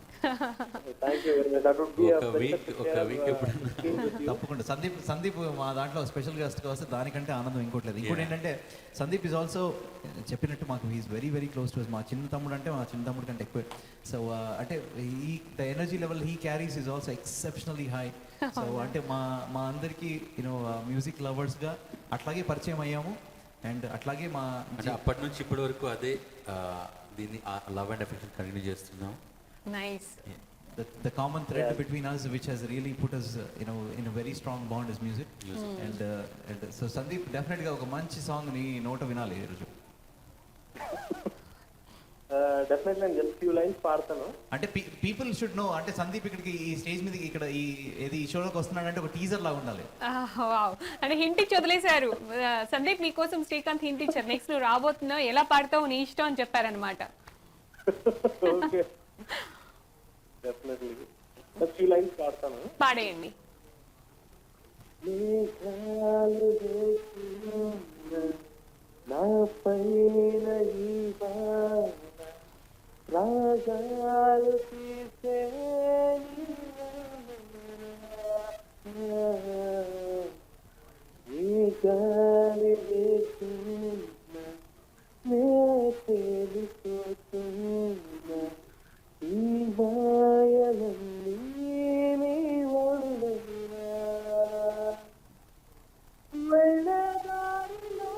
Thank you very much. That would be ఒక వీక్ ఎప్పుడైనా తప్పకుండా సందీప్ మా దాంట్లో స్పెషల్ గెస్ట్ గా వస్తే దానికంటే ఆనందం ఇంకోటి లేదు. ఇంకోటి ఏంటంటే సందీప్ ఈజ్ ఆల్సో చెప్పినట్టు మాకు he's very very close to మా చిన్న తమ్ముడు అంటే మా చిన్న తమ్ముడు కంటే ఎక్కువ. సో అంటే the energy level he carries is also exceptionally high. So అంటే మా అందరికీ యూనో మ్యూజిక్ లవర్స్గా అట్లాగే పరిచయం అయ్యాము. అండ్ అట్లాగే అంటే అప్పటి నుంచి ఇప్పటి వరకు అదే దీన్ని లవ్ అండ్ అఫెక్షన్ కంటిన్యూ చేస్తున్నాం. Nice. the common thread between us which has really put us in a very strong bond is music. And so Sandeep, definitely ఒక మంచి సాంగ్ ని నోట వినాలి ఈ రోజు. డెఫినెట్లీ నేను జస్ట్ ఫ్యూ లైన్స్ పాడతాను. అంటే పీపుల్ షుడ్ నో, అంటే సందీప్ ఇక్కడికి ఈ స్టేజ్ మీద ఇక్కడ ఈ షోలోకి వస్తున్నాడంటే ఒక టీజర్ లాగా ఉండాలి. వావ్, అంటే హింట్ ఇచ్చి వదిలేశారు సందీప్, మీకోసం శ్రీకాంత్ హింట్ ఇచ్చారు, నెక్స్ట్ నువ్వు రాబోతున్నావు, ఎలా పాడతావు నీ ఇష్టం అని చెప్పారనమాట. Okay, definitely just few lines పాడతాను. పాడేయండి. నా పైన ఈ రాగాలు తీసే ఈ గాలి వేస్తున్నా నే తేలిపోతున్నా ఈ మాయలన్నీ నీ ఒళ్ళున్నా వెళ్ళదారిలో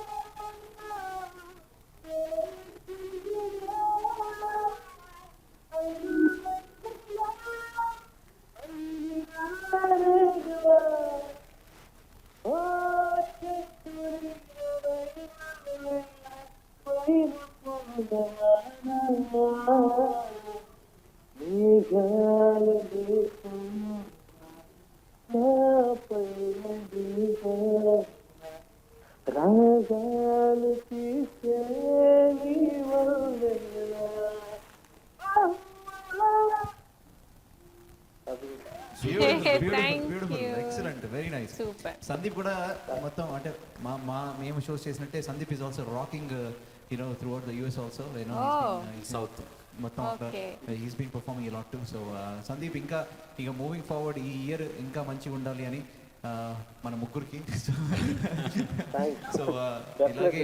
రాగాలు తీసే నీ వల్లెలా. Thank you. Excellent. Very nice. Super. Sandeep కూడా మొత్తం అంటే మేము షోస్ చేసినట్టే Sandeep is also rocking throughout the US also south మొత్తం he's been performing lot too. So Sandeep ఇంకా ఇక మూవింగ్ ఫార్వర్డ్ ఈ ఇయర్ ఇంకా మంచిగా ఉండాలి అని మన ముగ్గురికి. సో ఇలాగే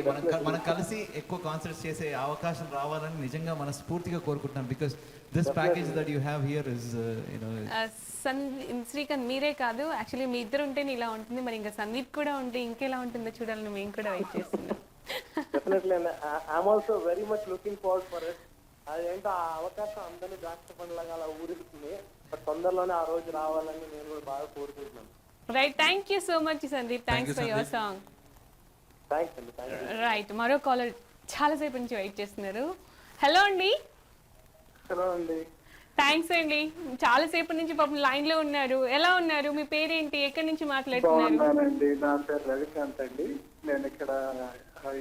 మనం కలిసి ఎక్కువ కాన్సర్ట్స్ చేసే అవకాశం రావాలని నిజంగా మనస్ఫూర్తిగా కోరుకుంటున్నాను. Because this package that you have here is Srikanth మీరే కాదు, యాక్చువల్లీ మీ ఇద్దరు ఉంటేనే ఇలా ఉంటుంది, మరి ఇంకా సందీప్ కూడా ఉంటే ఇంకెలా ఉంటుందో చూడాలని మేము కూడా వెయిట్ చేస్తున్నాం. Definitely I'm also very much looking forward for it. అదేంటో ఆ అవకాశం అందరినీ ద్రాక్ష పండులాగా అలా ఊరిస్తుంది. బట్ తొందరలోనే ఆ రోజు రావాలని నేను కూడా బాగా కోరుకుంటున్నాను. Right, thank you so much Sandeep, thanks for your song. Thanks అండి, థ్యాంక్ యూ. రైట్, మరో కాలర్ చాలాసేపు నుంచి వెయిట్ చేస్తున్నారు. హలో అండి. హలో అండి. థ్యాంక్స్ అండి, చాలాసేపు నుంచి పాపం లైన్ లో ఉన్నారు. ఎలా ఉన్నారు? మీ పేరేంటి? ఎక్కడి నుంచి మాట్లాడుతున్నారు? బాగున్నానండి, నా పేరు రవికాంత్ అండి. నేను ఇక్కడ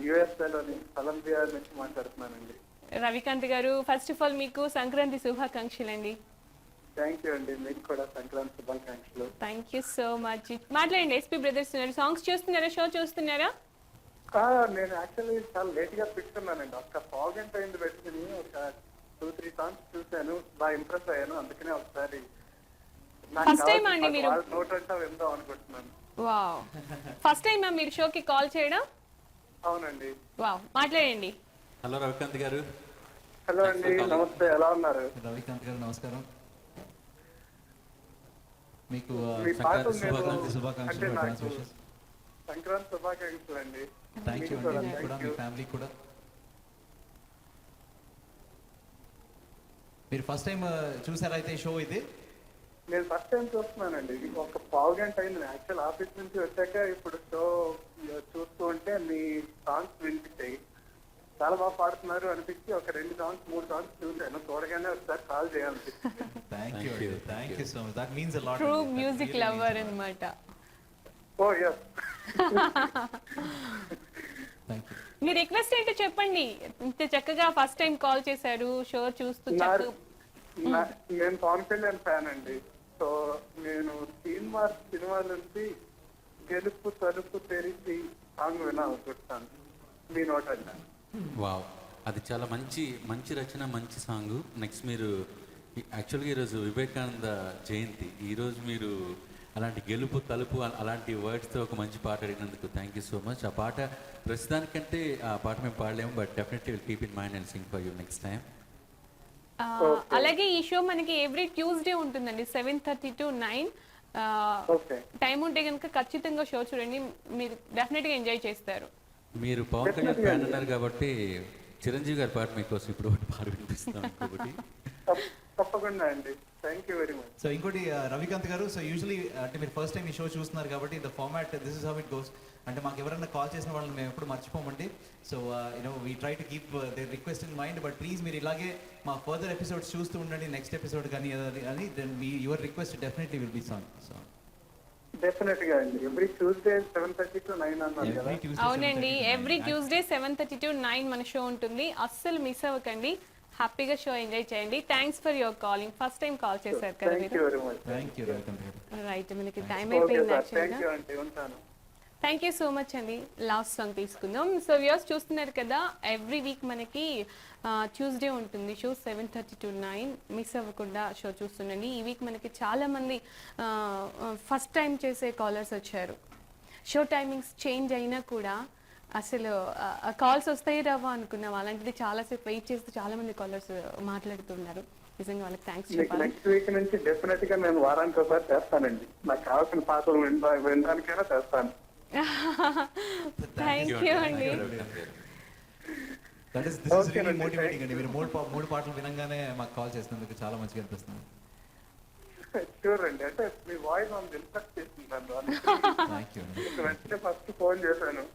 యుఎస్ఏలోని కొలంబియా నుంచి మాట్లాడుతున్నానండి. రవికాంత్ గారు, ఫస్ట్ ఆఫ్ ఆల్ మీకు సంక్రాంతి శుభాకాంక్షలు అండి. థ్యాంక్ యూ అండి, మీకు కూడా సంక్రాంతి శుభాకాంక్షలు. Thank you so much. మాట్లాడండి, ఎస్పీ బ్రదర్స్ ఉన్నారు. సాంగ్స్ చూస్తున్నారా? షో చూస్తున్నారా? నేను యాక్చువల్లీ చాలా లేట్ గా పెట్టుకున్నానండి. ఒక పావుగంట అయింది పెట్టుకుని ఒక 2-3 సాంగ్స్ చూశాను, బాగా ఇంప్రెస్ అయ్యాను. అందుకనే ఒకసారి ఫస్ట్ టైం అండి మీరు నోట్ అంటా విందాం అనుకుంటున్నాను. వావ్, ఫస్ట్ టైం మీరు షోకి కాల్ చేయడం? అవునండి. వావ్, మాట్లాడండి. హలో రవికాంత్ గారు. హలో అండి, నమస్తే, ఎలా ఉన్నారు? రవికాంత్ గారు నమస్కారం. మీకు మీ పాట శుభాకాంక్షలు, అడ్వాన్స్ విషెస్. సంక్రాంతి శుభాకాంక్షలు అండి. థ్యాంక్ యూ అండి, మీకు కూడా మీ ఫ్యామిలీ కూడా. మీరు ఫస్ట్ టైం చూసారా అయితే షో ఇది? నేను ఫస్ట్ టైం చూస్తున్నానండి, ఒక పావుగంట అయింది. యాక్చువల్ ఆఫీస్ నుంచి వచ్చాక ఇప్పుడు షో చూస్తూ ఉంటే మీ సాంగ్స్ వినిపించాయి, చాలా బాగా పాడుతున్నారు అనిపించి ఒక 2 సాంగ్స్ 3 సాంగ్స్ చూసాను. చూడగానే ఒకసారి కాల్ చేయాలనిపించింది. Thank you so much, that means a lot. True music lover అన్నమాట. Oh yes. Thank you. మీ రిక్వెస్ట్ ఏంటో చెప్పండి. ఇంత చక్కగా ఫస్ట్ టైం కాల్ చేశారు, షో చూస్తూ నేను పవన్ కళ్యాణ్ ఫ్యాన్ అండి. సో నేను సినిమా నుంచి గెలుపు తలుపు తెరిచి సాంగ్ వినాలనుకుంటున్నాను, మీ నోట్ అన్నా. వావ్, అది చాలా మంచి రచన, మంచి సాంగ్. నెక్స్ట్ మీరు యాక్చువల్గా ఈరోజు వివేకానంద జయంతి, ఈరోజు మీరు అలాంటి గెలుపు తలుపు అలాంటి వర్డ్స్తో ఒక మంచి పాట అడిగినందుకు థ్యాంక్ యూ సో మచ్. ఆ పాట ప్రస్తుతానికంటే ఆ పాట మేము పాడలేము, but definitely will keep in mind and sing for you next time. అలాగే ఈ షో మనకి ఎవ్రీ ట్యూస్డే ఉంటుందండి 7:30 to 9. టైం ఉంటే కనుక ఖచ్చితంగా షో చూడండి, మీరు డెఫినెట్ గా ఎంజాయ్ చేస్తారు. మీరు పవన్ కళ్యాణ్ ఫ్యాన్ అన్నారు కాబట్టి చిరంజీవి గారి పాట మీకోసం ఇప్పుడు పాట వినిపిస్తాం. తప్పకుండా అండి, thank you very much. So ఇంకోటి రవికాంత్ గారు, సో యూజువలీ అంటే మీరు ఫస్ట్ టైం ఈ షో చూస్తున్నారు కాబట్టి the format this is how it goes. అంటే మాకు ఎవరైనా కాల్ చేసిన వాళ్ళని మేము ఎప్పుడు మర్చిపోమండి. So we try to keep their request in mind, but please మీరు ఇలాగే మా ఫర్దర్ ఎపిసోడ్స్ చూస్తూ ఉండండి, నెక్స్ట్ ఎపిసోడ్ కానీ అని then your request definitely will be song. So definite గా అండి, ఎవ్రీ ట్యూస్డే 7:30 to 9 అన్నారు కదా? అవునండి, ఎవ్రీ ట్యూస్డే 7:30 to 9 మన షో ఉంటుంది, అస్సలు మిస్ అవ్వకండి. హ్యాపీగా షో ఎంజాయ్ చేయండి. Thanks for your calling. First time call చేశారు కదా మీరు. థ్యాంక్ యూ రవికాంత్ గారు. రైట్, మనకి టైం అయిపోయింది యాక్చువల్గా. థ్యాంక్ యూ సో మచ్ అండి. లాస్ట్ సాంగ్ తీసుకుందాం. సో వ్యూవర్స్ చూస్తున్నారు కదా, ఎవ్రీ వీక్ మనకి ట్యూస్డే ఉంటుంది షో 7:30 to 9. మిస్ అవ్వకుండా షో చూస్తుండండి. ఈ వీక్ మనకి చాలామంది ఫస్ట్ టైం చేసే కాలర్స్ వచ్చారు. షో టైమింగ్స్ చేంజ్ అయినా కూడా అసలు కాల్స్ వస్తాయి రావా అనుకున్నాం, అలాంటిది చాలాసేపు వెయిట్ చేస్తూ చాలా మంది కాలర్స్ మాట్లాడుతున్నారు. నిజంగా వాళ్ళకి థ్యాంక్స్ చెప్పాలి. నెక్స్ట్ వీక్ నుంచి డెఫినెట్ గా నేను వారానికి ఒకసారి చేస్తానండి, నాకు కావాల్సిన పాటలు వినడానికైనా చేస్తాను. థ్యాంక్ యూ అండి. దిస్ ఇస్ రియల్లీ మోటివేటింగ్ అండి. మీరు మూడు పాటలు వినంగానే మాకు కాల్ చేసినందుకు చాలా మంచిగా అనిపిస్తుంది. షూర్ అండి, అంటే మీ వాయిస్ నాకు ఇన్స్ట్రక్ట్ చేసింటాను. వెంటనే ఫస్ట్ ఫోన్ చేశాను,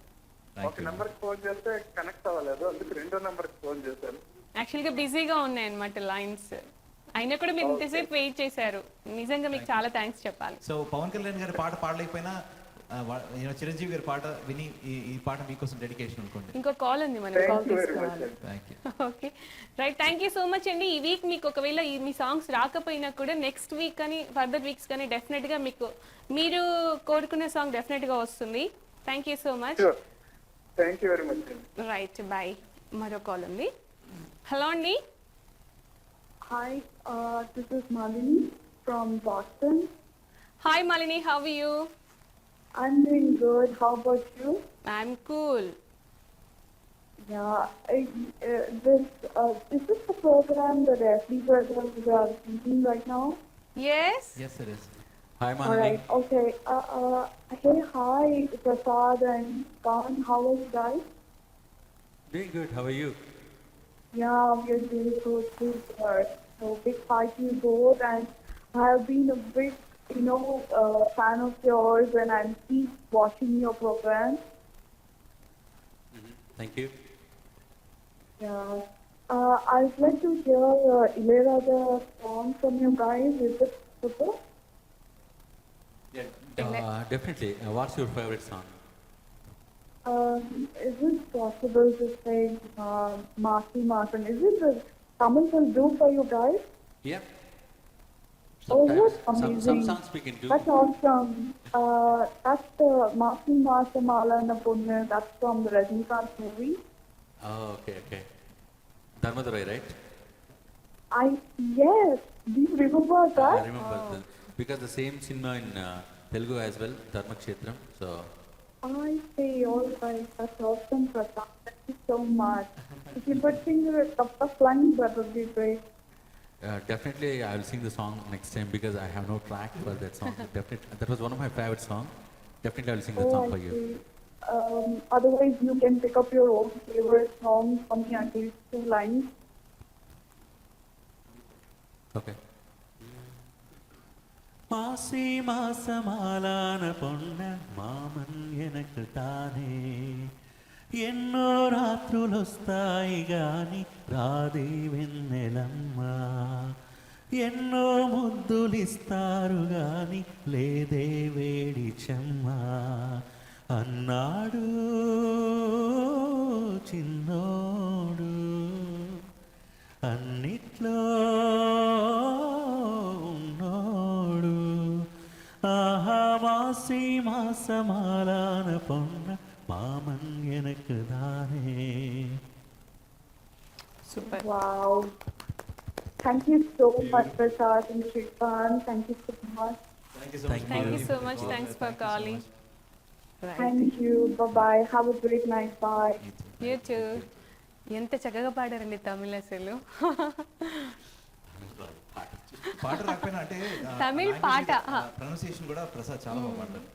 ఒక నెంబర్ కి ఫోన్ చేస్తే కనెక్ట్ అవ్వలేదు, అందుకు 2వ నెంబర్ కి ఫోన్ చేశాను. యాక్చువల్గా బిజీగా ఉన్నాయి అన్నమాట లైన్స్, అయినా కూడా మీరు ఇంతసేపు వెయిట్ చేశారు. నిజంగా మీకు చాలా థ్యాంక్స్ చెప్పాలి. సో పవన్ కళ్యాణ్ గారి పాట పాడలేకపోయినా చిరంజీవి గారి పాట విని ఈ పాట మీకోసం డెడికేషన్ అనుకోండి. ఇంకో కాల్ ఉంది, మనం కాల్ తీసుకోవాలి. Thank you. Okay right, thank you so much అండి. ఈ వీక్ మీకు ఒకవేళ మీ సాంగ్స్ రాకపోయినా కూడా నెక్స్ట్ వీక్ కానీ ఫర్దర్ వీక్స్ కానీ డెఫినెట్గా మీకు మీరు కోరుకునే సాంగ్ డెఫినెట్గా వస్తుంది. Thank you so much. Thank you very much. Right, bye. మరో కాల్ ఉంది. హలో అండి. Hi, this is Malini from Boston. Hi Malini, how are you? I'm doing good. How about you? I'm cool. Yeah, is this the program that every brothers are thinking right now? Yes. Yes it is. Hi All Malini. right. Okay. Hey, hi, Prasad and Khan. How are you guys? Doing good, how are you? Yeah, we're doing good too, sir. So big hi to you both, and I have been a big, fan of yours, and I keep watching your program. Thank you. Yeah. I'd like to hear Ilayaraja song from you guys. Is it possible? Definitely. What's your favourite song? Is it possible to sing Masi Masan? Is it the Tamil will do for you guys? Yeah. Oh, Sometimes, that's some amazing. songs we can do. That's awesome. That's the Masi Masamala and Punna. That's from the Rajinikanth movie. Oh, okay. Dharmadurai, right? Yes. Do you remember that? I remember because the same cinema in Telugu as well, Dharmakshetram. So I say all right. That's awesome, Prasad. Thank you so much. If you could sing a couple of lines, that would be great. definitely I will sing the song next time because I have no track for that song. Definitely, that was one of my favorite songs. Definitely, I will sing that song for you. Otherwise, you can pick up your own favorite song from me, at least 2 lines. Okay. மாசி மாசமாலான பொண்ண మామన్ ఎనకు తానే ఎన్నో రాత్రులొస్తాయి గాని రాదే వెన్నెలమ్మ ఎన్నో ముద్దులిస్తారు గాని లేదే వేడి చెమ్మ అన్నాడు చిన్నోడు అన్నిట్లో ఉన్నోడు ఆహా మాసి మాసమాలాన పొన్న మామన్ ఎనకు దానే. Super. Wow. Thank you so much, Prasad and Shrikant. Thank you so much. Thank you so much. Thanks for calling. Right. Thank you. Bye-bye. Have a great night. Bye. You too. ఎంత చక్కగా పాడారండి తమిళ అసలు. పాట రాకపోయినా అంటే తమిళ్ పాట pronunciation కూడా ప్రసాద్ చాలా బాగా పాడతారు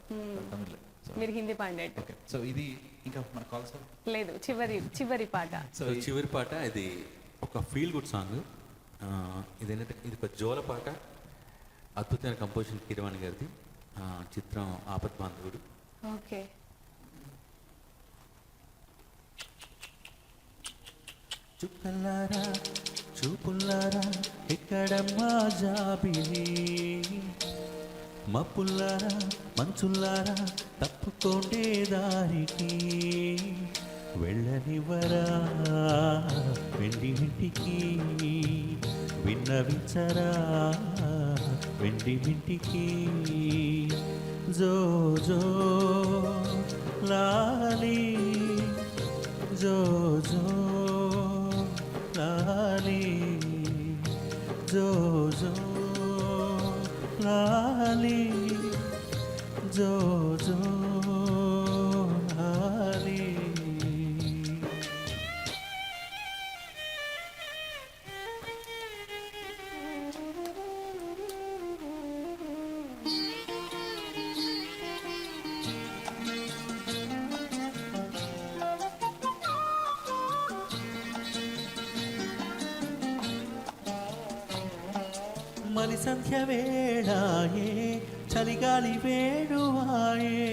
తమిళ్లో. మీరు హిందీ పాడినట్టు. ఓకే, సో ఇది ఇంకా మన కాల్ సార్ లేదు, చివరి పాట. సో చివరి పాట ఇది ఒక ఫీల్ గుడ్ సాంగ్. ఇది ఏంటంటే ఇది ఒక జోల పాట. అద్భుతమైన కంపోజిషన్ కీరవాణి గారిది. చిత్రం ఆపత్ బాంధవుడు. ఓకే. చుక్కలారా చూపుల్లారా ఎక్కడమ్మా జాబిలి మప్పుల్లారా మంచుల్లారా తప్పుకోండే దారికి వెళ్ళనివ్వరా వెండి ఇంటికి విన్నవించరా వెండి ఇంటికి జో జో లాలి జో జో లాలి జో జో లాలి జో జో లాలి. మలి సంధ్య వేళాయే చలిగాలి వేణువాయే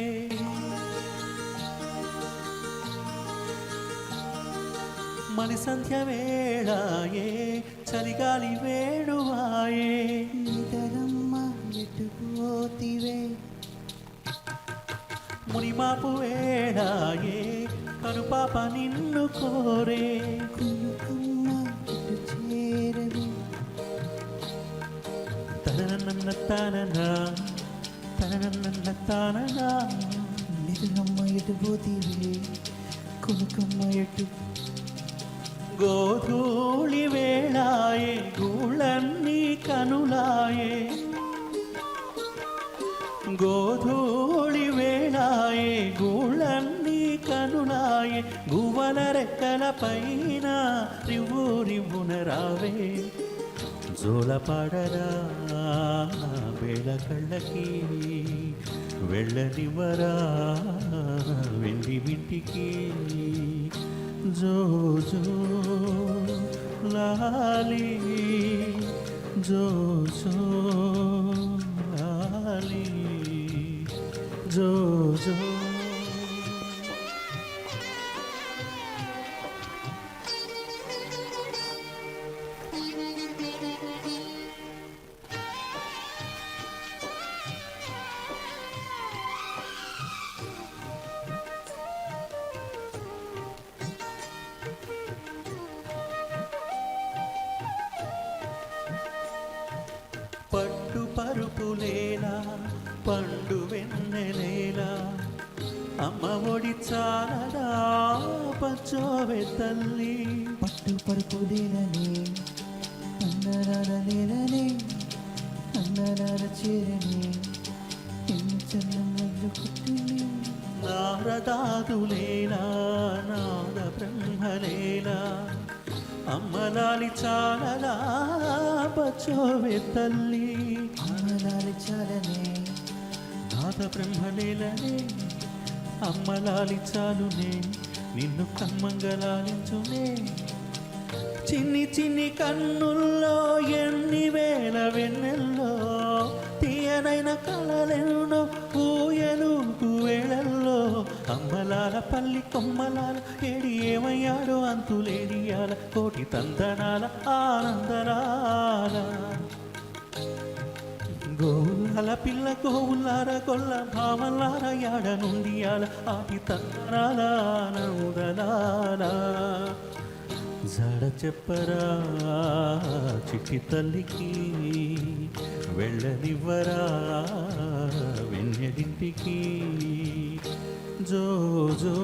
మలి సంధ్య వేళాయే చలిగాలి వేణువాయే ఇదరమ్మ ఎటుపోతివే మునిమాపు వేళాయే కనుపాప నిన్ను కోరే కునుకుమ్మ తాననా తాననా నిజమమ్మ ఎటు పోతీవి కొనుకమ్మ ఎటు గోధూళి వేళాయే గూళ్ళన్నీ కనులాయే గోధూళి వేళాయే గూళ్ళన్నీ కనులాయే గువ్వల రెక్కల పైన రివ్వు రివ్వున రావే జోలపాడరా వేళ కళ్ళకి వెళ్ళనివరా వెండి వింటికి జో జో లాలి జో జో లాలి జో జో పట్టు పరుపులేలా పండు వెన్నెలేలా అమ్మ ఒడి చాలదా పచ్చోవె తల్లి పట్టు పరుపులేలనే అన్నరాలనే అన్నరాల చేరనే ఎన్ని చల్లమల్లు కుట్టిని నారదాదులేలా నాద బ్రహ్మలేలా అమ్మలాలి చాలలా పచ్చోవె తల్లి అమ్మలాలి చాలనే నాద బ్రహ్మలేలనే అమ్మలాలి చాలునే నిన్ను కమ్మంగలాలించునే చిన్ని చిన్ని కన్నుల్లో ఎన్ని వేల వెన్నెల్లో తీయనైన కళలెన్నో ఊయలుగు వేళల్లో అమ్మలాల పల్లి కొమ్మలాల ఏడి ఏమయ్యాడో అంతులేడియాల కోటి తందనాల ఆనందరాల గోవులాల పిల్ల గోవులార కొల్ల భామలార యాడ నుండియాల ఆటి తందనాల ఆనందలాల జడ చెప్పరా చిట్టి తల్లికి వెళ్ళనివ్వరా వెన్నెడింటికి జో జో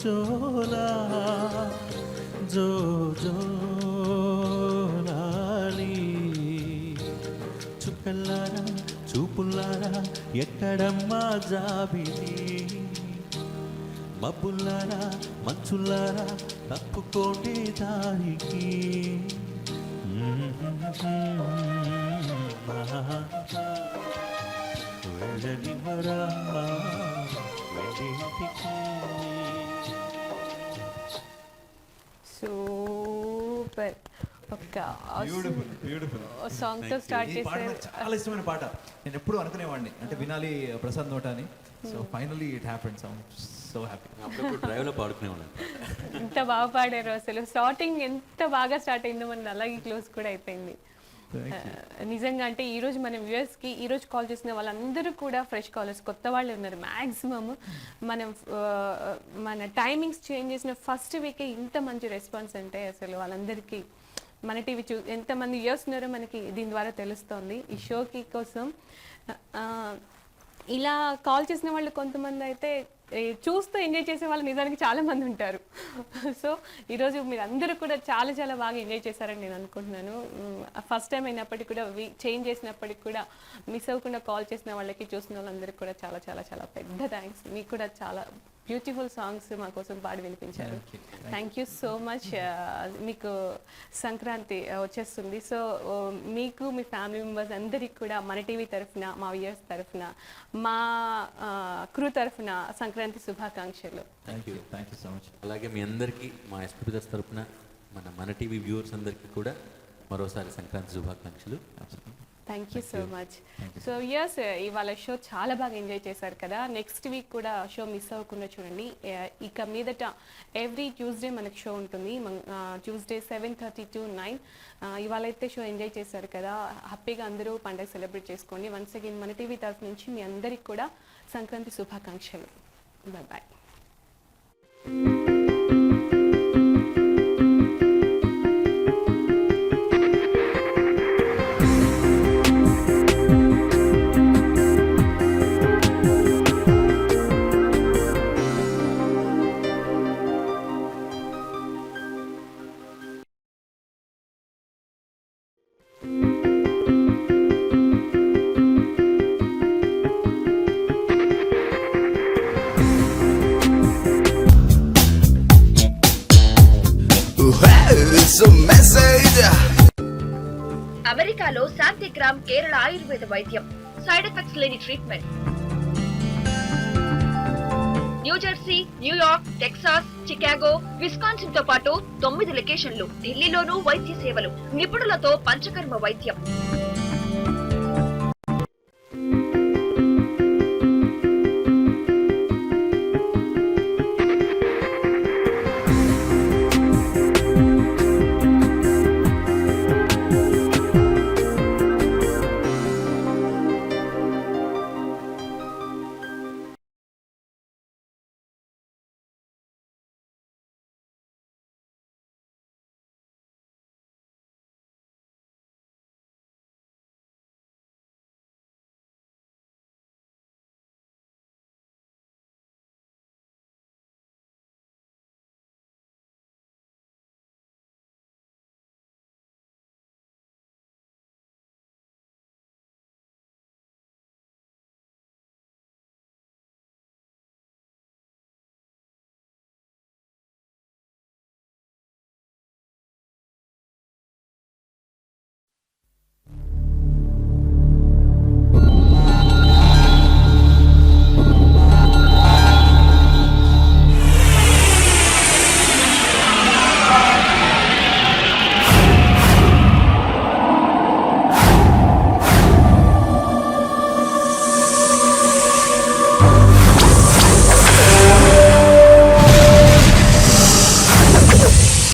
జోలా జో జోలాలి చుక్కల్లారా చూపుల్లారా ఎక్కడమ్మా జాబిలి మబ్బుల్లారా మంచుల్లారా తప్పుకోండి దారికి వెళ్ళనివరా వెళ్ళింటికి సూపర్ ఒక బ్యూటిఫుల్ సాంగ్ తో స్టార్ట్ ఈ పాట చేశారు. నాకు చాలా ఇష్టమైన పాట. నేను ఎప్పుడు అనుకునేవాడిని అంటే వినాలి ప్రసాద్ నోట అని. So finally it happened. So happy. అప్పుడప్పుడు డ్రైవ్లో పాడుకునేవాళ్ళం. ఎంత బాగా పాడారు అసలు. స్టార్టింగ్ ఎంత బాగా స్టార్ట్ అయిందో మనది అలాగే క్లోజ్ కూడా అయిపోయింది. నిజంగా అంటే ఈరోజు మన వ్యూయర్స్కి ఈరోజు కాల్ చేసిన వాళ్ళందరూ కూడా ఫ్రెష్ కాలర్స్, కొత్త వాళ్ళు ఉన్నారు మ్యాక్సిమమ్. మనం మన టైమింగ్స్ చేంజ్ చేసిన ఫస్ట్ వీకే ఇంత మంచి రెస్పాన్స్ అంటే అసలు వాళ్ళందరికీ మన టీవీ ఎంతమంది వ్యూయర్స్ ఉన్నారో మనకి దీని ద్వారా తెలుస్తోంది. ఈ షోకి కోసం ఇలా కాల్ చేసిన వాళ్ళు కొంతమంది అయితే చూస్తూ ఎంజాయ్ చేసే వాళ్ళు నిజానికి చాలా మంది ఉంటారు. సో ఈరోజు మీరు అందరూ కూడా చాలా చాలా బాగా ఎంజాయ్ చేశారని నేను అనుకుంటున్నాను. ఫస్ట్ టైం అయినప్పటికీ కూడా చేంజ్ చేసినప్పటికి కూడా మిస్ అవ్వకుండా కాల్ చేసిన వాళ్ళకి చూసిన వాళ్ళందరికీ కూడా చాలా చాలా చాలా పెద్ద థ్యాంక్స్. మీకు కూడా చాలా బ్యూటిఫుల్ సాంగ్స్ మా కోసం పాడి వినిపించారు. Thank you so much. మీకు సంక్రాంతి వచ్చేస్తుంది. సో మీకు మీ ఫ్యామిలీ మెంబర్స్ అందరికీ కూడా మన టీవీ తరఫున, మా వ్యూయర్స్ తరఫున, మా క్రూ తరఫున సంక్రాంతి శుభాకాంక్షలు. Thank you so much. అలాగే మీ అందరికీ మా ఎస్పీ బ్రదర్స్ తరపున మన టీవీ వ్యూవర్స్ అందరికీ కూడా మరోసారి సంక్రాంతి శుభాకాంక్షలు. Thank you so much. So yes, ఇవాళ షో చాలా బాగా ఎంజాయ్ చేశారు కదా. నెక్స్ట్ వీక్ కూడా షో మిస్ అవ్వకుండా చూడండి. ఇక మీదట ఎవ్రీ ట్యూస్డే మనకు షో ఉంటుంది. Tuesday 7:30 to 9. ఇవాళ అయితే షో ఎంజాయ్ చేశారు కదా. హ్యాపీగా అందరూ పండుగ సెలబ్రేట్ చేసుకోండి. వన్స్ అగైన్ మన టీవీ తరఫు నుంచి మీ అందరికి కూడా సంక్రాంతి శుభాకాంక్షలు. బాయ్. It's a message. అమెరికాలో శాంతిగ్రామ్ కేరళ ఆయుర్వేద వైద్యం, సైడ్ ఎఫెక్ట్స్ లేని treatment. New Jersey, New York, Texas, Chicago, Wisconsin తో పాటు 9 లొకేషన్లు. ఢిల్లీలోనూ వైద్య సేవలు, నిపుణులతో పంచకర్మ వైద్యం.